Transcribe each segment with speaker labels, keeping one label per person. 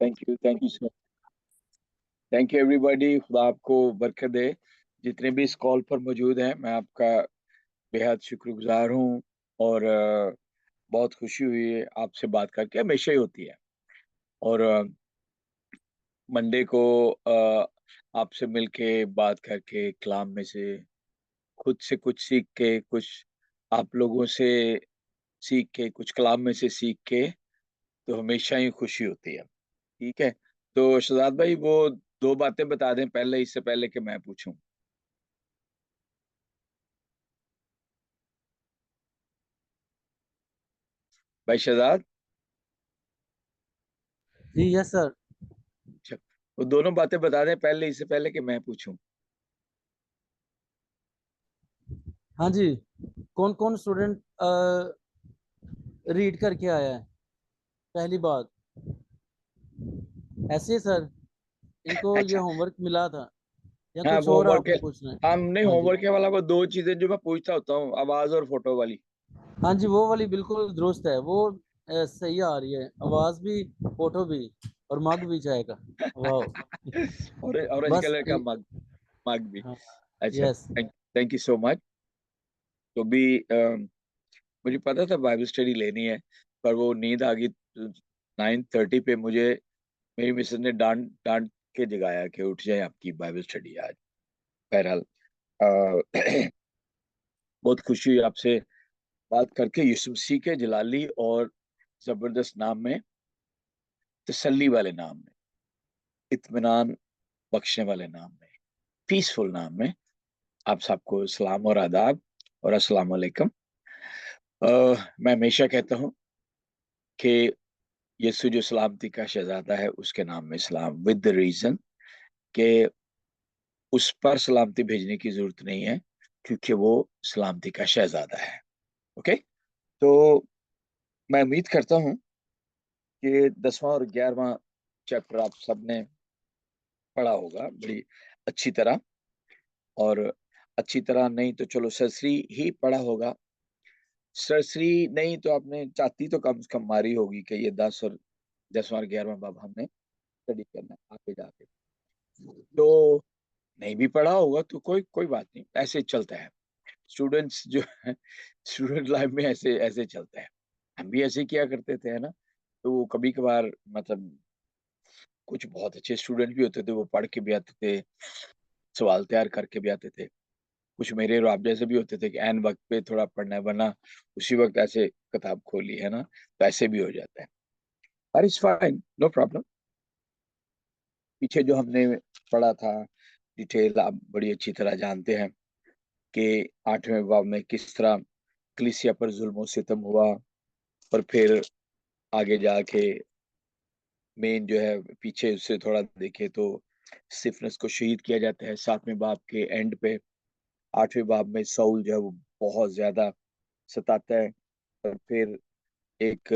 Speaker 1: Thank you sir. Thank you everybody, खुदा आपको बरकत दे। जितने भी इस कॉल पर मौजूद हैं, मैं आपका बेहद शुक्रगुजार हूँ। और बहुत खुशी हुई है आपसे बात करके, हमेशा ही होती है। और मंडे को आपसे मिलके बात करके, कलाम में से खुद से कुछ सीख के, कुछ आप लोगों से सीख के, कुछ कलाम में से सीख के, तो हमेशा ही खुशी होती है। ठीक है। तो शहजाद भाई, वो दो बातें बता दें पहले, इससे पहले कि मैं पूछूं। भाई शहजाद।
Speaker 2: जी यस सर।
Speaker 1: अच्छा, वो दोनों बातें बता दें पहले, इससे पहले कि मैं पूछूं।
Speaker 2: हाँ जी। कौन कौन स्टूडेंट रीड करके आया है? पहली बात ऐसे है सर, इनको ये
Speaker 1: अच्छा।
Speaker 2: होमवर्क मिला था या
Speaker 1: हाँ,
Speaker 2: कुछ
Speaker 1: वो
Speaker 2: और
Speaker 1: होमवर्क है।
Speaker 2: आपने पूछना है?
Speaker 1: हम नहीं,
Speaker 2: हाँ जी।
Speaker 1: होमवर्क के वाला वो दो चीजें जो मैं पूछता होता हूँ, आवाज और फोटो वाली।
Speaker 2: हाँ जी, वो वाली बिल्कुल दुरुस्त है। वो सही आ रही है, आवाज भी, फोटो भी, और मग भी चाय का। वाह।
Speaker 1: और ऑरेंज
Speaker 2: बस
Speaker 1: कलर का मग, मग भी।
Speaker 2: हाँ।
Speaker 1: अच्छा,
Speaker 2: yes.
Speaker 1: Thank you so much. तो भी मुझे पता था बाइबल स्टडी लेनी है, पर वो नींद आ गई। 9:30 पे मुझे मेरी मिसेस ने डांट डांट के जगाया कि उठ जाए, आपकी बाइबल स्टडी आज। बहरहाल, अ, बहुत खुशी हुई आपसे बात करके, यीशु मसीह के जलाली और जबरदस्त नाम में, तसल्ली वाले नाम में, इत्मीनान बख्शने वाले नाम में, पीसफुल नाम में, आप सबको सलाम और आदाब और अस्सलाम वालेकुम। मैं हमेशा कहता हूँ कि यीशु जो सलामती का शहजादा है, उसके नाम में सलाम, विद द रीजन कि उस पर सलामती भेजने की जरूरत नहीं है, क्योंकि वो सलामती का शहजादा है। ओके। तो मैं उम्मीद करता हूँ कि 10वां और 11वां चैप्टर आप सबने पढ़ा होगा बड़ी अच्छी तरह। और अच्छी तरह नहीं तो चलो सरसरी ही पढ़ा होगा। सरसरी नहीं तो आपने चाहती तो कम से कम मारी होगी कि ये 10 और 11वां बाब हमने स्टडी करना है आगे जाके। तो नहीं भी पढ़ा होगा तो कोई कोई बात नहीं, ऐसे चलता है। स्टूडेंट्स जो है, स्टूडेंट लाइफ में ऐसे ऐसे चलता है। हम भी ऐसे किया करते थे, है ना। तो कभी कभार मतलब कुछ बहुत अच्छे स्टूडेंट भी होते थे, वो पढ़ के भी आते थे, सवाल तैयार करके भी आते थे। कुछ मेरे और आप जैसे भी होते थे कि एन वक्त पे थोड़ा पढ़ना है, वरना उसी वक्त ऐसे किताब खोली, है ना, तो ऐसे भी हो जाता है। पर इट्स फाइन, नो प्रॉब्लम। पीछे जो हमने पढ़ा था, डिटेल आप बड़ी अच्छी तरह जानते हैं कि 8वें बाब में किस तरह कलीसिया पर जुल्म सितम हुआ। और फिर आगे जाके मेन जो है, पीछे उससे थोड़ा देखे तो स्टिफनस को शहीद किया जाता है 7वें बाब के एंड पे। 8वें बाब में साउल जो है वो बहुत ज्यादा सताता है। और फिर एक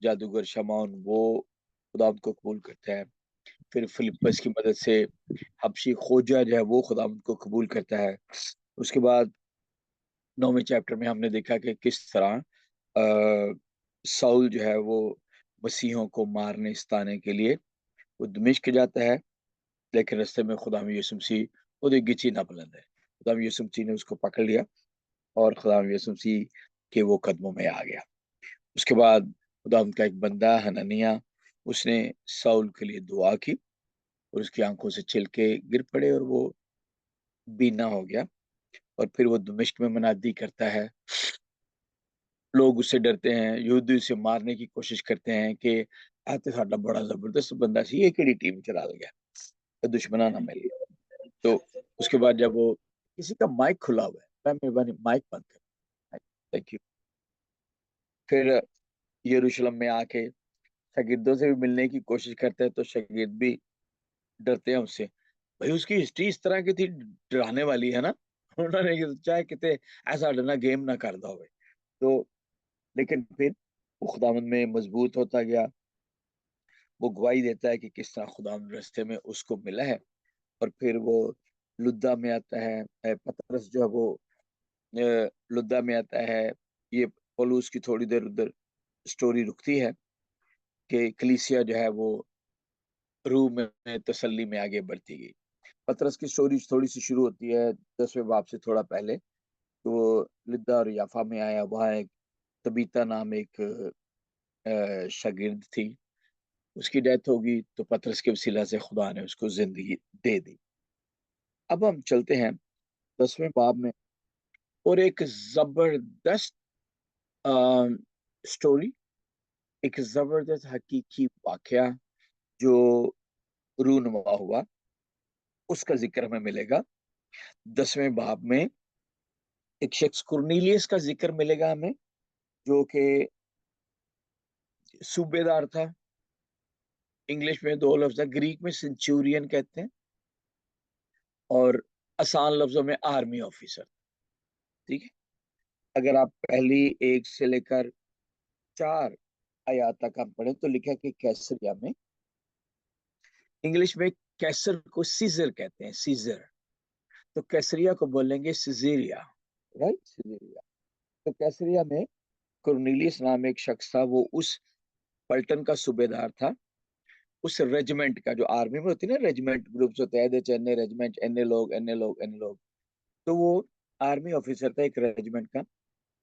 Speaker 1: जादूगर शमौन, वो खुदावंद को कबूल करता है। फिर फिलिप्पस की मदद से हबशी खोजा जो है वो खुदावंद को कबूल करता है। उसके बाद 9वें चैप्टर में हमने देखा कि किस तरह साउल जो है वो मसीहों को मारने सताने के लिए वो दमिश्क जाता है। लेकिन रास्ते में खुदा यीशु मसीह, खुद गिची ना बुलंद है, खुदा यीशु मसीह ने उसको पकड़ लिया और खुदा यीशु मसीह के वो कदमों में आ गया। उसके बाद खुदा का एक बंदा हननिया, उसने साउल के लिए दुआ की और उसकी आंखों से छिलके गिर पड़े और वो बीना हो गया। और फिर वो दमिश्क में मनादी करता है। लोग उससे डरते हैं, यहूदी उसे मारने की कोशिश करते हैं कि आ तो साडा बड़ा जबरदस्त बंदा सी, ये केड़ी टीम चला गया, तो दुश्मना ना मिल गया। तो उसके बाद जब वो, किसी का माइक खुला हुआ है, मैं मेहरबानी माइक बंद कर, थैंक यू। फिर यरूशलेम में आके शागिर्दों से भी मिलने की कोशिश करते हैं, तो शागिर्द भी डरते हैं उससे। भाई उसकी हिस्ट्री इस तरह की थी, डराने वाली, है ना। उन्होंने चाहे कितने ऐसा डरना गेम ना कर दो। तो लेकिन फिर वो खुदावंद में मजबूत होता गया। वो गवाही देता है कि किस तरह खुदावंद रास्ते में उसको मिला है। और फिर वो लुद्दा में आता है। पतरस जो है वो लुद्दा में आता है। ये पौलुस की थोड़ी देर उधर स्टोरी रुकती है कि कलीसिया जो है वो रूह में तसल्ली में आगे बढ़ती गई। पतरस की स्टोरी थोड़ी सी शुरू होती है 10वें बाब से थोड़ा पहले। तो वो लिद्दा और याफा में आया, वहाँ एक तबीता नाम एक शागिर्द थी, उसकी डेथ होगी, तो पतरस के वसीला से खुदा ने उसको जिंदगी दे दी। अब हम चलते हैं 10वें बाब में, और एक जबरदस्त स्टोरी, एक जबरदस्त हकीकी वाकया जो रूनुमा हुआ, उसका जिक्र हमें मिलेगा 10वें बाब में। एक शख्स कुर्नीलियस का जिक्र मिलेगा हमें, जो कि सूबेदार था। इंग्लिश में दो लफ्ज है, ग्रीक में सेंचुरियन कहते हैं, और आसान लफ्जों में आर्मी ऑफिसर। ठीक है, अगर आप पहली 1 से लेकर 4 आयात तक हम पढ़े तो लिखा कि कैसरिया में, इंग्लिश में कैसर को सीजर कहते हैं, सीजर, तो कैसरिया को बोलेंगे सिजेरिया, राइट, सिजेरिया। तो कैसरिया में कुर्नेलियस नाम एक शख्स था, वो उस पलटन का सूबेदार था, उस रेजिमेंट का, जो आर्मी में होती है ना, रेजिमेंट ग्रुप्स होते हैं, एने रेजिमेंट, एने लोग, एने लोग, एने लोग। तो वो आर्मी ऑफिसर था एक रेजिमेंट का,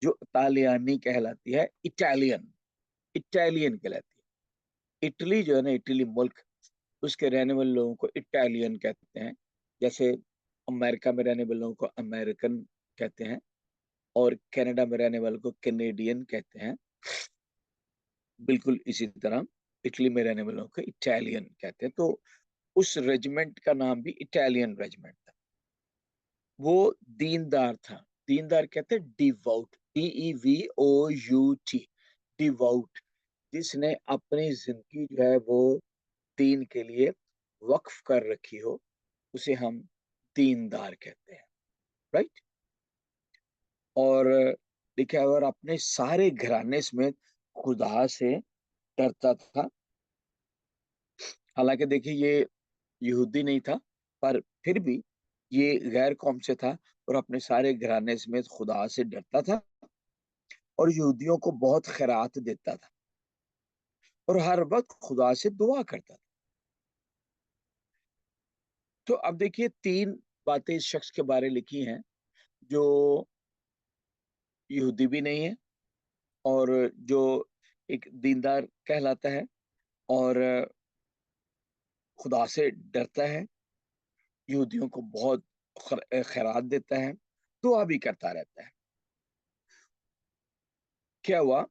Speaker 1: जो तालियानी कहलाती है, इटालियन, इटालियन कहलाती है। इटली जो है ना, इटली मुल्क, उसके रहने वाले लोगों को इटालियन कहते हैं। जैसे अमेरिका में रहने वाले लोगों को अमेरिकन कहते हैं, और कनाडा में रहने वालों को कैनेडियन कहते हैं। बिल्कुल इसी तरह इटली में रहने वालों को इटालियन कहते हैं। तो उस रेजिमेंट का नाम भी इटालियन रेजिमेंट था। वो दीनदार था, दीनदार कहते हैं डिवोट, DEVOUT, डिवोट, जिसने अपनी जिंदगी जो है वो दीन के लिए वक्फ कर रखी हो, उसे हम दीनदार कहते हैं, राइट। और लिखा है, और अपने सारे घराने समेत खुदा से डरता था। हालांकि देखिए, ये यहूदी नहीं था, पर फिर भी ये गैर कौम से था, और अपने सारे घराने समेत खुदा से डरता था, और यहूदियों को बहुत खैरात देता था, और हर वक्त खुदा से दुआ करता था। तो अब देखिए, 3 बातें इस शख्स के बारे लिखी हैं, जो यहूदी भी नहीं है, और जो एक दीनदार कहलाता है, और खुदा से डरता है, यहूदियों को बहुत खैरात देता है, दुआ भी करता रहता है। क्या हुआ,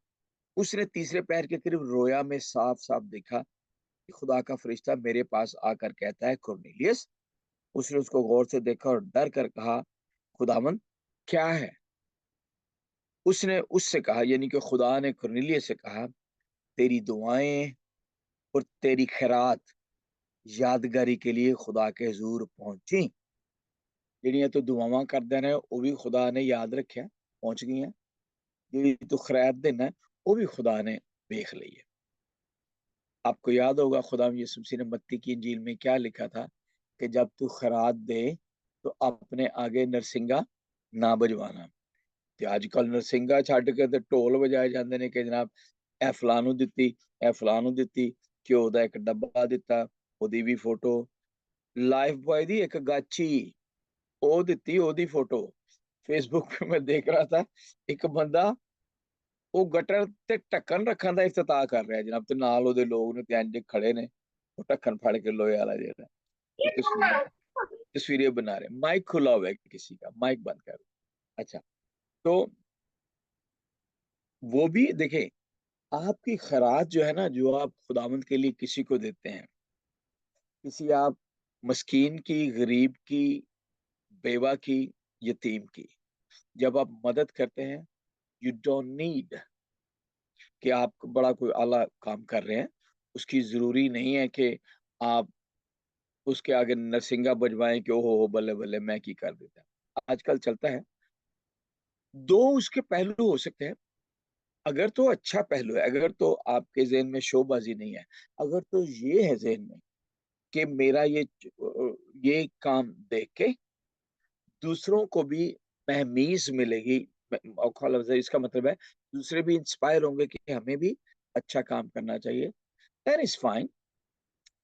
Speaker 1: उसने तीसरे पैर के करीब रोया में साफ साफ देखा कि खुदा का फरिश्ता मेरे पास आकर कहता है, कुरनेलियस। उसने उसको गौर से देखा और डर कर कहा, खुदावंद, क्या है? उसने उससे कहा, यानी कि खुदा ने कुरनेलियस से कहा, तेरी दुआएं और तेरी खैरात यादगारी के लिए खुदा के हजूर पहुंची। ਜਿਹੜੀਆਂ ਤੂੰ ਦੁਆਵਾਂ ਕਰਦਾ ਨੇ ਉਹ ਵੀ ਖੁਦਾ ਨੇ ਯਾਦ ਰੱਖਿਆ, ਪਹੁੰਚ ਗਈਆਂ। ਜਿਹੜੀ तू खैरात देना है वो भी खुदा ने देख ली है। आपको याद होगा, खुदा यीशु मसीह ने मत्ती की इंजील में क्या लिखा था, कि जब तू खैरात दे तो अपने आगे नरसिंगा ना बजवाना। ਤੇ ਅੱਜ ਕੱਲ ਨਰਸਿੰਗਾ ਛੱਡ ਕੇ ਤੇ ਢੋਲ ਵਜਾਏ ਜਾਂਦੇ ਨੇ, ਕਿ ਜਨਾਬ ਇਹ ਫਲਾਣ ਨੂੰ ਦਿੱਤੀ, ਇਹ ਫਲਾਣ ਨੂੰ ਦਿੱਤੀ, ਘਿਓ ਦਾ ਇੱਕ ਡੱਬਾ ਦਿੱਤਾ, ਉਹਦੀ ਵੀ ਫੋਟੋ, ਲਾਈਫ ਬॉय ਦੀ ਇੱਕ ਗਾਚੀ ਉਹ ਦਿੱਤੀ, ਉਹਦੀ ਫੋਟੋ। ਫੇਸਬੁੱਕ पे मैं देख रहा था, ਇੱਕ ਬੰਦਾ ਉਹ ਗਟਰ ਤੇ ਢੱਕਣ ਰੱਖਣ ਦਾ ਇਫਤਤਾਹ ਕਰ ਰਿਹਾ ਜਨਾਬ, ਤੇ ਨਾਲ ਉਹਦੇ ਲੋਕ ਨੇ ਤੇ ਇੰਜ ਖੜੇ ਨੇ, ਉਹ ਢੱਕਣ ਫੜ ਕੇ ਲੋਹੇ वाला ਜਿਹੜਾ, वो तस्वीरें बना रहे। माइक खुला हुआ है किसी का, माइक बंद कर। अच्छा, तो वो भी देखें, आपकी खैरात जो है ना, जो आप खुदावंद के लिए किसी को देते हैं, किसी आप मस्कीन की, गरीब की, बेवा की, यतीम की, जब आप मदद करते हैं, यू डोंट नीड कि आप बड़ा कोई आला काम कर रहे हैं, उसकी जरूरी नहीं है कि आप उसके आगे नरसिंगा बजवाएं कि ओहो हो बल्ले बल्ले मैं की कर देता। आजकल चलता है, दो उसके पहलू हो सकते हैं। अगर तो अच्छा पहलू है, अगर तो आपके जेहन में शोबाजी नहीं है, अगर तो ये है जेहन में कि मेरा ये काम देख के दूसरों को भी महमीज मिलेगी, औखा लफ्ज़ है, इसका मतलब है दूसरे भी इंस्पायर होंगे कि हमें भी अच्छा काम करना चाहिए, दैट इज फाइन।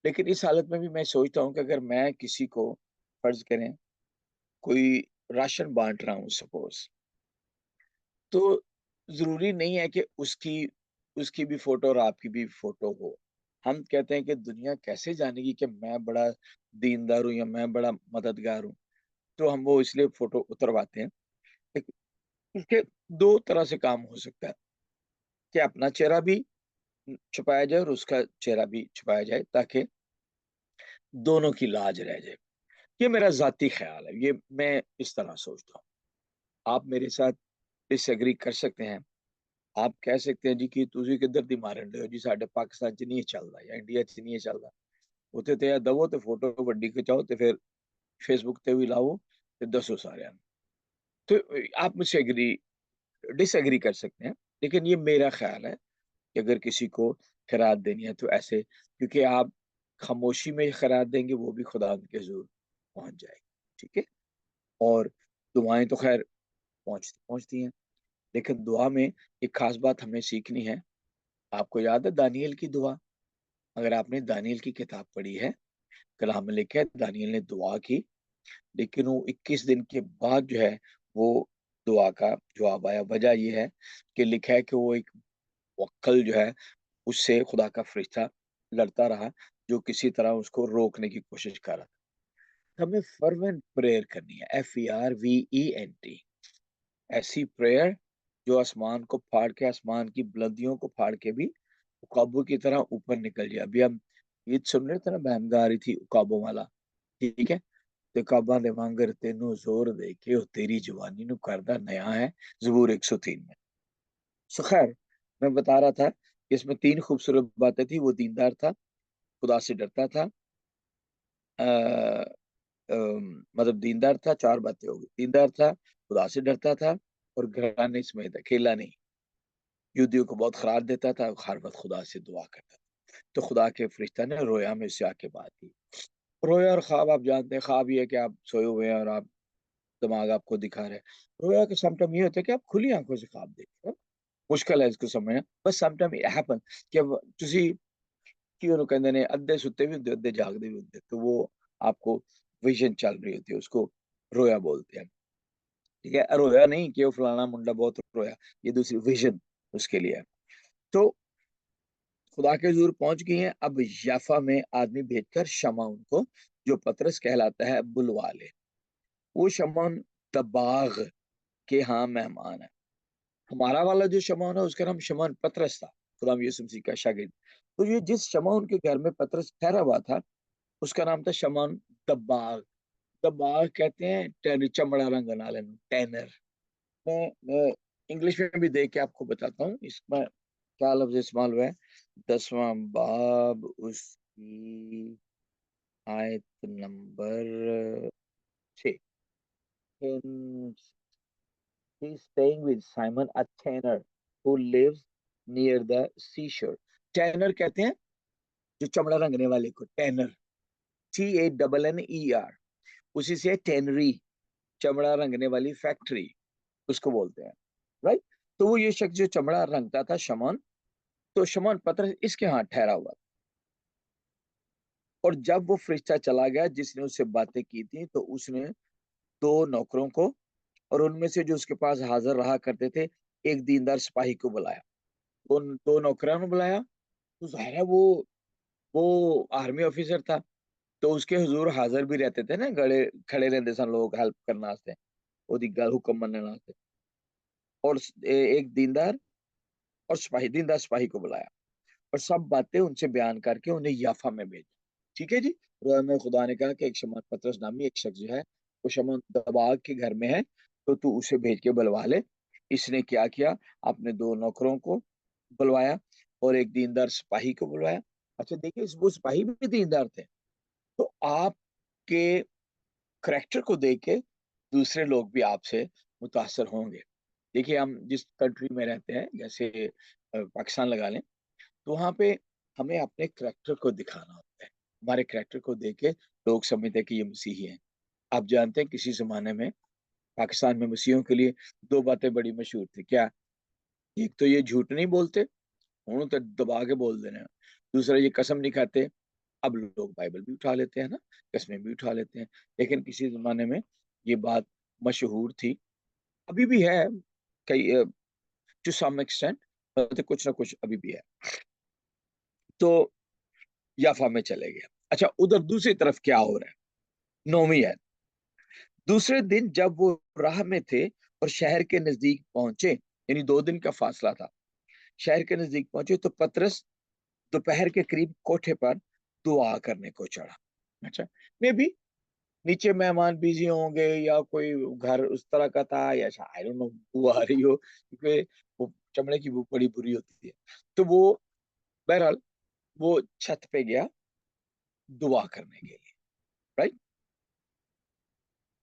Speaker 1: लेकिन इस हालत में भी मैं सोचता हूँ कि अगर मैं किसी को, फर्ज करें कोई राशन बांट रहा हूँ सपोज, तो जरूरी नहीं है कि उसकी उसकी भी फोटो और आपकी भी फोटो हो। हम कहते हैं कि दुनिया कैसे जानेगी कि मैं बड़ा दीनदार हूँ या मैं बड़ा मददगार हूँ, तो हम वो इसलिए फोटो उतरवाते हैं। लेकिन उसके दो तरह से काम हो सकता है कि अपना चेहरा भी छुपाया जाए और उसका चेहरा भी छुपाया जाए, ताकि दोनों की लाज रह जाए। ये मेरा जाती ख्याल है, ये मैं इस तरह सोचता हूँ। आप मेरे साथ डिसएग्री कर सकते हैं। आप कह सकते हैं जी कि ਤੁਸੀਂ ਕਿੱਧਰ ਦੀ ਮਾਰਨ ਰਹੇ ਹੋ ਜੀ, ਸਾਡੇ ਪਾਕਿਸਤਾਨ ਚ ਨਹੀਂ ਚੱਲਦਾ ਜਾਂ ਇੰਡੀਆ ਚ ਨਹੀਂ ਚੱਲਦਾ। ਉੱਥੇ ਤੇ ਇਹ ਦਵੋ ਤੇ ਫੋਟੋ ਵੱਡੀ ਖਿਚਾਓ ਤੇ ਫਿਰ फेसबुक पे भी लाओ तो दसो सारे। तो आप मुझसे एग्री डिसएग्री कर सकते हैं, लेकिन ये मेरा ख्याल है कि अगर किसी को खैरात देनी है तो ऐसे, क्योंकि आप खामोशी में खैरात देंगे वो भी खुदा के हजूर पहुंच जाएगी। ठीक है। और दुआएं तो खैर पहुंचती पहुंचती हैं, लेकिन दुआ में एक खास बात हमें सीखनी है। आपको याद है दानियल की दुआ? अगर आपने दानियल की किताब पढ़ी है, कलाम में लिखा है दानियल ने दुआ की, लेकिन वो 21 दिन के बाद जो है वो दुआ का जवाब आया। वजह ये है कि लिखा है कि वो एक वक्कल जो है उससे खुदा का फरिश्ता लड़ता रहा, जो किसी तरह उसको रोकने की कोशिश कर रहा था। हमें फर्वेंट प्रेयर करनी है, FERVENT, ऐसी प्रेयर जो आसमान को फाड़ के, आसमान की बुलंदियों को फाड़ के भी उकाबों की तरह ऊपर निकल जाए। अभी हम गीत सुन रहे थे ना, बहम गा रही थी उकाबों वाला। ठीक है। ते काबा दे वांगर तेनू जोर दे के ओ तेरी जवानी नु करदा नया है, जबूर 103 में। सो खैर, मैं बता रहा था कि इसमें तीन खूबसूरत बातें थी। वो दीनदार था, खुदा से डरता था, मतलब दीनदार था, चार बातें हो गई। दीनदार था, खुदा से डरता था, और घराने समेत अकेला नहीं, यहूदियों को बहुत खरार देता था, हर वक्त खुदा से दुआ करता था। तो खुदा के फरिश्ता ने रोया में उससे आके बात की। रोया और ख्वाब आप जानते हैं, ख्वाब ये है कि आप सोए हुए हैं और आप दिमाग आपको दिखा रहा है। रोया के समटाइम ये होता है कि आप खुली आंखों से ख्वाब देखते हो। मुश्किल है इसको समझना, बस समटाइम इट हैपन कि ਤੁਸੀਂ ਕੀ ਉਹਨੂੰ ਕਹਿੰਦੇ ਨੇ, ਅੱਧੇ ਸੁੱਤੇ ਵੀ ਹੁੰਦੇ ਅੱਧੇ ਜਾਗਦੇ भी ਹੁੰਦੇ, तो वो आपको विजन चल रही होती है, उसको रोया बोलते हैं। ठीक है, रोया नहीं कि वो फलाना मुंडा बहुत रोया, ये दूसरी विजन उसके लिए है। तो खुदा के हजूर पहुंच गई हैं। अब याफा में आदमी भेजकर शमा उनको, जो पतरस कहलाता है, बुलवा ले। वो शमौन दबाग के यहाँ मेहमान है। हमारा वाला जो शमौन है उसका नाम शमौन पतरस था, खुदा यीशु मसीह का शागिर्द। तो ये जिस शमौन के घर में पतरस ठहरा हुआ था, उसका नाम था शमौन दबाग। दबाग कहते हैं टैनर, चमड़ा रंग नाले में टैनर। मैं इंग्लिश में भी देख के आपको बताता हूँ इसमें क्या लफ्ज इस्तेमाल हुआ है। 10वां बाब उसकी आयत number 6। He's staying with Simon, a tanner who lives near the seashore. Tenor कहते हैं जो चमड़ा रंगने वाले को, टैनर, TANNER। उसी से टैनरी, चमड़ा रंगने वाली फैक्ट्री, उसको बोलते हैं। राइट। तो वो ये शख्स जो चमड़ा रंगता था, शमौन, तो शमौन पतरस इसके हाथ ठहरा हुआ। और जब वो फरिश्ता चला गया जिसने उससे बातें की थी, तो उसने दो नौकरों को, और उनमें से जो उसके पास हाजिर रहा करते थे, एक दीनदार सिपाही को बुलाया। उन दो नौकरों ने बुलाया, तो जाहिर है वो आर्मी ऑफिसर था, तो उसके हुजूर हाजिर भी रहते थे ना, गड़े खड़े रहते सन लोग हेल्प करने वास्ते, ओदी गल हुक्म मनने वास्ते। और एक दीनदार और सिपाही, दीनदार सिपाही को बुलाया और सब बातें उनसे बयान करके उन्हें याफा में भेजा। ठीक है जी। रोया में खुदा ने कहा कि एक शमौन पतरस नामी एक शख्स जो है, वो शमौन दबाग के घर में है, तो तू उसे भेज के बुलवा ले। इसने क्या किया, अपने दो नौकरों को बुलवाया और एक दीनदार सिपाही को बुलवाया। अच्छा देखिए, वो सिपाही भी दीनदार थे। तो आपके करेक्टर को देख के दूसरे लोग भी आपसे मुतासर होंगे। देखिए, हम जिस कंट्री में रहते हैं, जैसे पाकिस्तान लगा लें, तो वहाँ पे हमें अपने करेक्टर को दिखाना होता है। हमारे करेक्टर को देख के लोग समझते हैं कि ये मसीही हैं। आप जानते हैं किसी जमाने में पाकिस्तान में मसीहियों के लिए दो बातें बड़ी मशहूर थी। क्या? एक तो ये झूठ नहीं बोलते, उन्होंने तो दबा के बोल देना। दूसरा, ये कसम नहीं खाते, अब लोग बाइबल भी उठा लेते हैं ना, कस्में भी उठा लेते हैं, लेकिन किसी जमाने में ये बात मशहूर थी, अभी भी है कई, टू सम एक्सटेंट, तो कुछ ना कुछ अभी भी है। तो याफा में चले गए। अच्छा, उधर दूसरी तरफ क्या हो रहा है? नौमी है, दूसरे दिन जब वो राह में थे और शहर के नजदीक पहुंचे, यानी 2 दिन का फासला था, शहर के नजदीक पहुंचे तो पतरस दोपहर के करीब कोठे पर दुआ करने को चढ़ा। अच्छा, मे भी नीचे मेहमान बिजी होंगे या कोई घर उस तरह का था, या आई डोंट नो बू आ रही हो, क्योंकि वो चमड़े की बू बड़ी बुरी होती है। तो वो बहरहाल वो छत पे गया दुआ करने के लिए, राइट।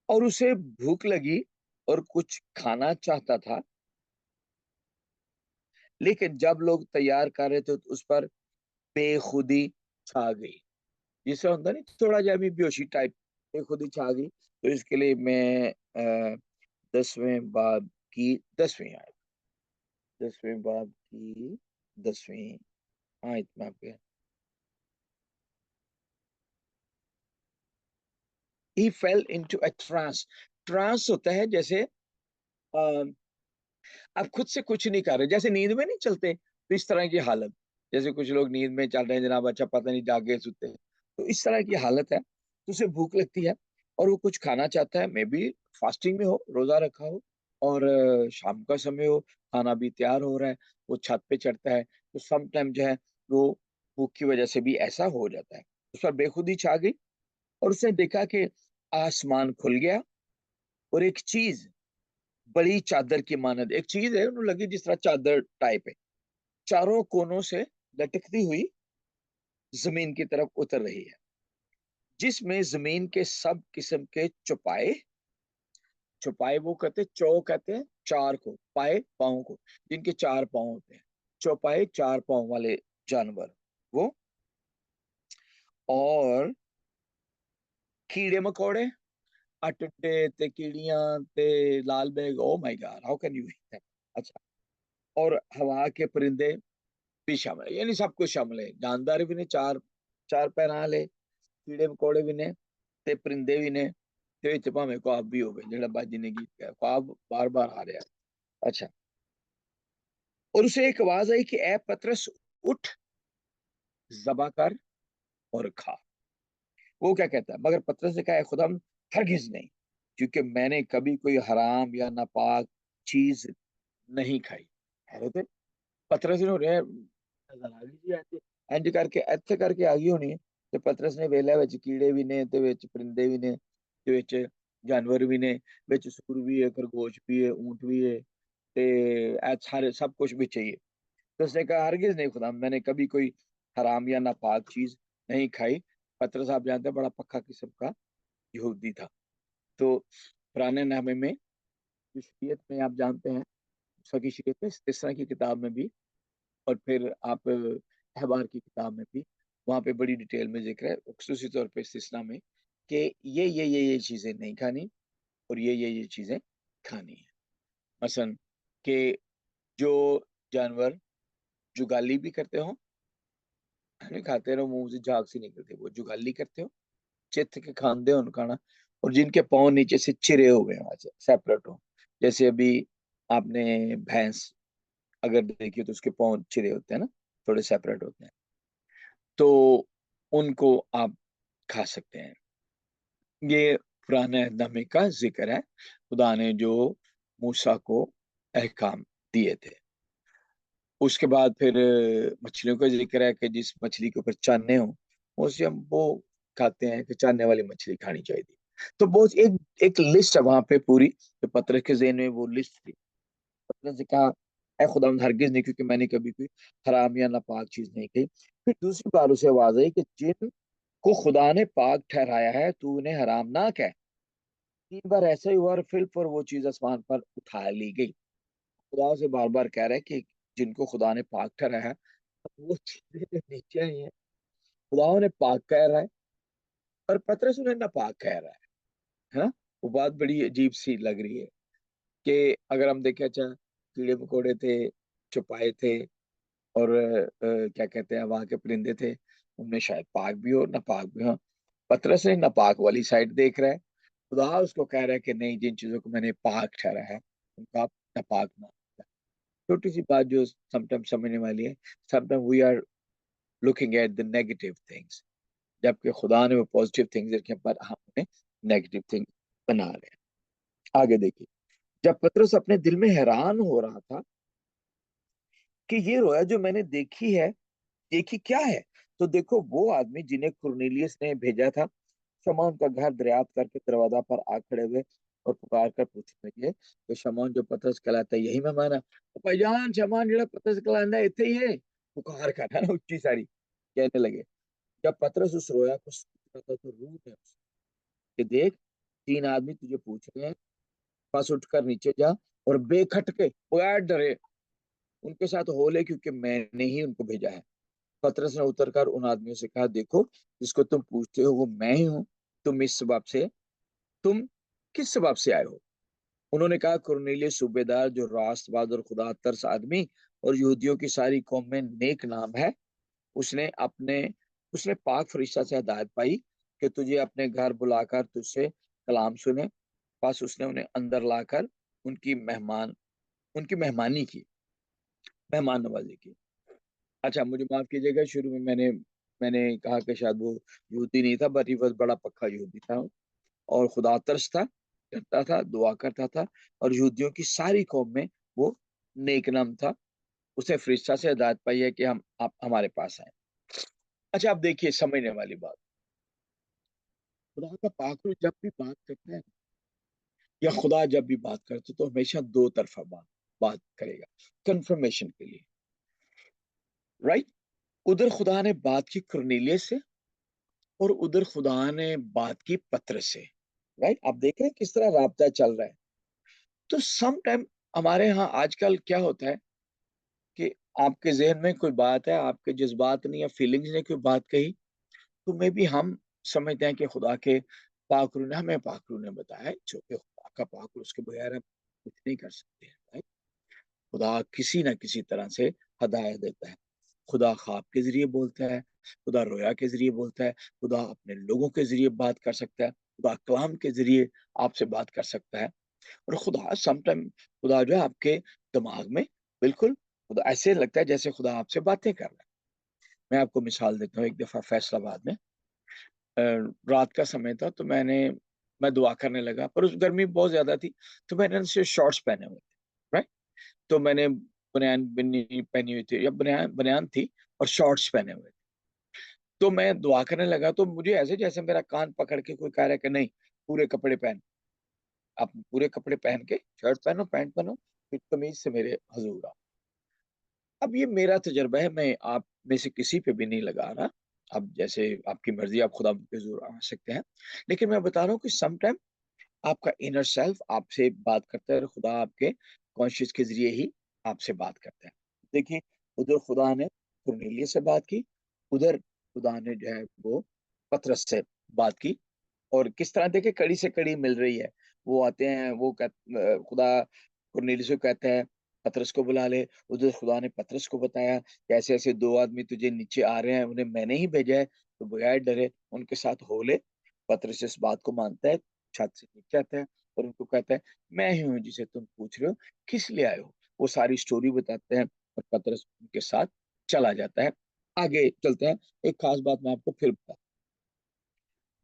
Speaker 1: और उसे भूख लगी और कुछ खाना चाहता था, लेकिन जब लोग तैयार कर रहे थे तो उस पर बेखुदी छा गई। जिससे होता नहीं, थोड़ा जा भी बेहोशी टाइप, बेखुदी छा गई। तो इसके लिए मैं 10वें बाब की 10वीं आयत, 10वें बाब की 10वीं आयत में आपके, he fell into a trance। Trance होता है जैसे आप खुद से कुछ नहीं कर रहे, जैसे नींद में नहीं चलते, तो इस तरह की हालत। जैसे कुछ लोग नींद में चल रहे हैं जनाब, अच्छा पता नहीं जागे सुते हैं, तो इस तरह की हालत है। तो उसे भूख लगती है और वो कुछ खाना चाहता है, मे बी फास्टिंग में हो, रोजा रखा हो, और शाम का समय हो, खाना भी तैयार हो रहा है, वो छत पे चढ़ता है। तो सम टाइम जो है वो भूख की वजह से भी ऐसा हो जाता है। उस पर बेखुदी छा गई और उसने देखा कि आसमान खुल गया और एक चीज बड़ी चादर की मानद, एक चीज है उन्हें लगी जिस तरह चादर टाइप है, चारों कोनों से लटकती हुई जमीन की तरफ उतर रही है, जिसमें जमीन के सब किस्म के चौपाए, चौपाए वो कहते, चौ कहते हैं चार को, पाए पाँव को, जिनके 4 पाँव होते हैं, चौपाए 4 पाँव वाले जानवर वो, और कीड़े मकोड़े, अटट्टे ते कीड़ियां ते लाल bag, oh my god how can you. अच्छा, और हवा के परिंदे भी शामिल है, यानी सब कुछ शामिल है, जानदार भी ने, चार चार पैर वाले कीड़े मकोड़े भी ने, ते परिंदे भी ने, ते विच भावें ख्वाब भी होवे, जेड़ा बाजी ने गीत गाया, ख्वाब बार बार आ रहा है। अच्छा, और उसे एक आवाज आई कि ए पतरस, उठ, जबा कर और खा। वो क्या कहता है, मगर पतरस ने कहा, खुदा, हरगिज नहीं, क्योंकि मैंने कभी कोई हराम या नापाक चीज नहीं खाई। हैरत है, पतरस ने होने नजर आ गई जी ऐसे, इंज करके ਇੱਥੇ करके आ गई होनी है। ਤੇ ਪਤਰਸ ਨੇ ਵੇਲਾ ਵਿੱਚ ਕੀੜੇ ਵੀ ਨੇ ਤੇ ਵਿੱਚ ਪਰਿੰਦੇ ਵੀ ਨੇ ਤੇ ਵਿੱਚ ਜਾਨਵਰ ਵੀ ਨੇ, ਵਿੱਚ ਸੂਰ ਵੀ है, खरगोश भी है, ऊंट भी है, ते सारे सब कुछ भी चाहिए। तो उसने कहा, हरगिज नहीं खुदा, मैंने कभी कोई हराम या नापाक चीज नहीं खाई। पतरस आप जानते हैं बड़ा पक्का किस्म का यहूदी था। तो पुराने नामे में, शरीयत में आप जानते हैं, मूसा की शरीयत में, इस तरह की किताब में भी, और फिर आप अहबार की किताब में भी, वहाँ पे बड़ी डिटेल में जिक्र है, खुसूसी तौर पे इस्तिस्ना में, कि ये चीजें नहीं खानी और ये चीजें खानी है। मसलन कि जो जानवर जुगाली भी करते हो, नहीं खाते रहो, मुंह से झाग से निकलते, वो जुगाली करते हो, चित्त के खाते हो खाना, और जिनके पाँव नीचे से चिरे हुए हैं, सेपरेट हो, जैसे अभी आपने भैंस अगर देखिए तो उसके पाँव चिरे होते हैं ना, थोड़े सेपरेट होते हैं, तो उनको आप खा सकते हैं। ये पुराने अहदनामे का जिक्र है, खुदा ने जो मूसा को अहकाम दिए थे। उसके बाद फिर मछलियों का जिक्र है कि जिस मछली के ऊपर चाने हो, उसे हम वो खाते हैं कि चाने वाली मछली खानी चाहिए। तो बहुत एक एक लिस्ट है वहां पे पूरी, तो पत्र के ज़हन में वो लिस्ट थी। पत्र से कहा, ऐ खुदा हरगिज नहीं, क्योंकि मैंने कभी कोई हराम या नापाक चीज नहीं कही। फिर दूसरी बार उसे आवाज आई कि जिन को खुदा ने पाक ठहराया है तू उन्हें हराम ना कह। 3 बार ऐसा ही हुआ और फिर वो चीज आसमान पर उठा ली गई। खुदा से बार बार कह रहा है कि जिनको खुदा ने पाक ठहराया है, वो चीजें जो नीचे आई हैं, खुदा ने पाक कह रहा है और पतरस उन्हें नापाक कह रहा है। हाँ, वो बात बड़ी अजीब सी लग रही है कि अगर हम देखें, अच्छा कीड़े मकोड़े थे, छुपाए थे, और क्या कहते हैं वहां के परिंदे थे, उनमें शायद पाक भी हो नापाक भी हो। पतरस ने नापाक वाली साइड देख रहा है, खुदा उसको कह रहा है कि नहीं, जिन चीजों को मैंने पाक ठहरा है उनका आप नापाक ना। छोटी सी बात जो समटाइम समझने वाली है। Sometime we are looking at the negative things, जबकि खुदा ने वो पॉजिटिव थिंग्स रखे, पर हम उन्हें नेगेटिव थिंग्स बना रहे हैं। आगे देखिए, जब पतरस अपने दिल में हैरान हो रहा था कि ये रोया जो मैंने देखी है, देखी क्या है, तो देखो वो आदमी जिन्हें कुरनेलियस ने भेजा था, शमौन का घर दरियाफ्त करके दरवाजा पर आ खड़े हुए और पुकार कर पूछने लगे कि शमौन जो पतरस कहलाता है यही मेहमान है? तो भाईजान शमौन जो पतरस कहलाता है इतने ही है, पुकार कर, है ना, उच्ची सारी कहने लगे। जब पतरस उस रोया को सुन रहा था तो रूह ने उससे कि देख, तीन आदमी तुझे पूछ रहे हैं, बस उठकर नीचे जा और बेखटके बगैर डरे उनके साथ हो ले, क्योंकि मैंने ही उनको भेजा है। पतरस ने उतरकर उन आदमियों से कहा, देखो, जिसको तुम पूछते हो वो मैं ही हूँ। तुम इस सबब से तुम किस सबब से आए हो? उन्होंने कहा, कुरनेलियस सूबेदार, जो रास्तबाज और खुदा तरस आदमी और यहूदियों की सारी कौम में नेक नाम है, उसने अपने उसने पाक फरिश्ता से हिदायत पाई कि तुझे अपने घर बुलाकर तुझसे कलाम सुने। बस उसने उन्हें अंदर लाकर उनकी उनकी मेहमानी की, मेहमान नवाजी की। अच्छा, मुझे माफ कीजिएगा, शुरू में मैंने मैंने कहा कि शायद वो यहूदी नहीं था, बट ही बस बड़ा पक्का यहूदी था और खुदा तरस था, डरता था, दुआ करता था, और यहूदियों की सारी कौम में वो नेक नाम था। उसने फरिश्ता से हिदायत पाई है कि हम आप हमारे पास आए। अच्छा, आप देखिए समझने वाली बात, खुदा का पाखरू जब भी बात करता है या खुदा जब भी बात करता है तो हमेशा दो तरफा बात करेगा, कंफर्मेशन के लिए, राइट। उधर खुदा ने बात की कुरनेलियस से और उधर खुदा ने बात की पतरस से, राइट। आप देख रहे हैं किस तरह राब्ता चल रहा है। तो सम टाइम हमारे यहाँ आजकल क्या होता है कि आपके जहन में कोई बात है, आपके जज्बात ने या फीलिंग्स ने कोई बात कही, तो मे भी हम समझते हैं कि खुदा के पाकरू ने हमें पाकरू ने बताया, जो कि खुदा का पाकरू, उसके बगैर हम कुछ नहीं कर सकते, राइट। खुदा किसी न किसी तरह से हदायत देता है। खुदा ख्वाब के जरिए बोलता है, खुदा रोया के जरिए बोलता है, खुदा अपने लोगों के जरिए बात कर सकता है, खुदा कलाम के जरिए आपसे बात कर सकता है। और खुदा समटाइम, खुदा जो है आपके दिमाग में, बिल्कुल खुदा ऐसे लगता है जैसे खुदा आपसे बातें कर रहा है। मैं आपको मिसाल देता हूँ। एक दफा फैसलाबाद में अ, रात का समय था, तो मैं दुआ करने लगा, पर उस गर्मी बहुत ज्यादा थी, तो मैंने उनसे शॉर्ट्स पहने हुए थे, राइट। तो मैंने बनियान बिन्नी पहनी हुई थी, या बनियान बनियान थी और शॉर्ट्स पहने हुए थे। तो मैं दुआ करने लगा, तो मुझे ऐसे जैसे मेरा कान पकड़ के कोई कह रहा है कि नहीं, पूरे कपड़े पहन, आप पूरे कपड़े पहन के शर्ट पहनो, पैंट पहनो, फिर तमीज से मेरे हजूर आओ। अब ये मेरा तजर्बा है, मैं आप में से किसी पे भी नहीं लगा रहा। अब जैसे आपकी मर्जी, आप खुदा के हजूर आ सकते हैं, लेकिन मैं बता रहा हूँ कि सम टाइम आपका इनर सेल्फ आपसे बात करता है और खुदा आपके कॉन्शियस के जरिए ही आपसे बात करता है। देखिए, उधर खुदा ने कुरनेलियस से बात की, उधर खुदा ने जो है वो पतरस से बात की। और किस तरह देखे, कड़ी से कड़ी मिल रही है। वो आते हैं, खुदा कुरनेलियस को कहता है पतरस को बुला ले। उधर खुदा ने पतरस को बताया कि ऐसे ऐसे दो आदमी तुझे नीचे आ रहे हैं, उन्हें मैंने ही भेजा है, तो बगैर डरे उनके साथ हो ले। पतरस इस बात को मानता है, छत से नीचे आता है और उनको कहता है, मैं ही हूँ जिसे तुम पूछ रहे हो, किस लिए आए हो। वो सारी स्टोरी बताते हैं और पतरस उनके साथ चला जाता है। आगे चलते हैं। एक खास बात मैं आपको फिर बता,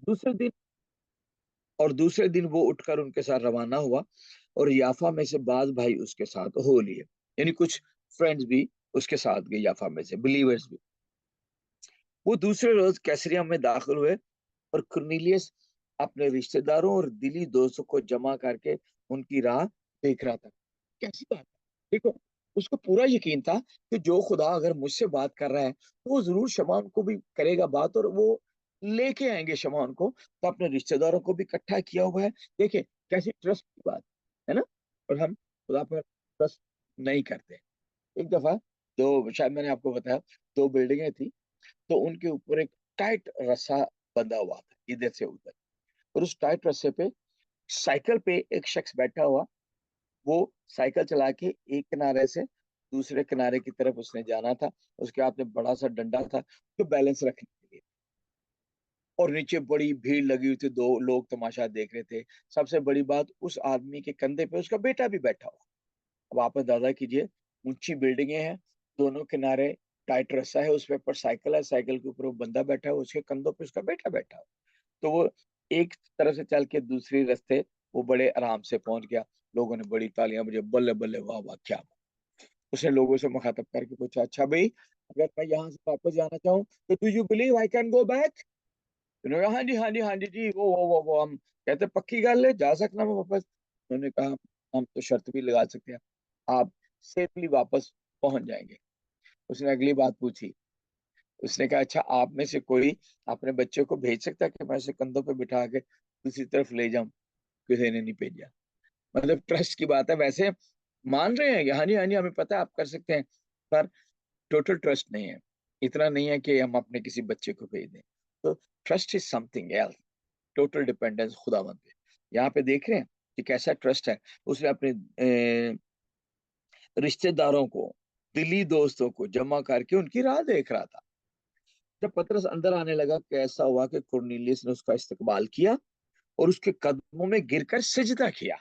Speaker 1: दूसरे दिन दूसरे दिन वो उठकर उनके साथ रवाना हुआ और याफा में से बाज भाई उसके साथ हो लिए, यानी कुछ फ्रेंड्स भी उसके साथ गए, याफा में से बिलीवर्स भी। वो दूसरे रोज कैसरिया में दाखिल हुए और कुरनेलियस अपने रिश्तेदारों और दिली दोस्तों को जमा करके उनकी राह देख रहा था। कैसी बात है, देखो, उसको पूरा यकीन था कि जो खुदा अगर मुझसे बात कर रहा है तो वो जरूर शमौन को भी करेगा बात, और वो लेके आएंगे शमौन को। तो अपने रिश्तेदारों को भी इकट्ठा किया हुआ है। देखिए कैसी ट्रस्ट की बात है ना। और हम खुदा पर ट्रस्ट नहीं करते। एक दफा, दो, शायद मैंने आपको बताया, दो बिल्डिंगें थी, तो उनके ऊपर एक टाइट रस्सा बंधा हुआ था इधर से उधर, और उस टाइट रस्से पे साइकिल पे एक शख्स बैठा हुआ। वो साइकिल चला के एक किनारे से दूसरे किनारे की तरफ उसने जाना था। उसके हाथ में बड़ा सा डंडा था, तो बैलेंस रखने के लिए। और नीचे बड़ी भीड़ लगी हुई थी, दो लोग तमाशा देख रहे थे। सबसे बड़ी बात, उस आदमी के कंधे पे उसका बेटा भी बैठा हुआ। अब आप अंदाजा कीजिए, ऊंची बिल्डिंगें हैं, दोनों किनारे टाइट रास्ता है, उस पे ऊपर साइकिल है, साइकिल के ऊपर वो बंदा बैठा है, उसके कंधों पे उसका बेटा बैठा है। तो वो एक तरफ से चल के दूसरी रास्ते वो बड़े आराम से पहुंच गया। लोगों ने बड़ी तालियां बजे, बल्ले बल्ले, वाह वाह क्या बात। उसने लोगों से मुखातब करके पूछा, अच्छा भाई, अगर मैं यहाँ से वापस जाना चाहूँ तो do you believe I can go back? उन्होंने कहा, हाँ जी, हाँ जी, हाँ जी जी, वो हम कहते पक्की गल है, जा सकना मैं वापस? उन्होंने कहा, हम तो शर्त भी लगा सकते हैं, आप सेफली वापस पहुंच जाएंगे। उसने अगली बात पूछी, उसने कहा, अच्छा आप में से कोई अपने बच्चे को भेज सकता है कि मैं उसे कंधों पे बिठा के दूसरी तरफ ले जाऊं? किसी ने नहीं भेजा। मतलब ट्रस्ट की बात है। वैसे मान रहे हैं कि हाँ जी, हाँ जी, हमें पता है आप कर सकते हैं, पर टोटल ट्रस्ट नहीं है। इतना नहीं है कि हम अपने किसी बच्चे को भेज दें। तो trust is something else. Total dependence खुदावंद पे। यहाँ पे देख रहे हैं कि कैसा ट्रस्ट है। उसने अपने रिश्तेदारों को, दिली दोस्तों को जमा करके उनकी राह देख रहा था। जब पतरस अंदर आने लगा, कैसा हुआ कि कुरनीलियस ने उसका इस्तकबाल किया और उसके कदमों में गिरकर सिजदा किया।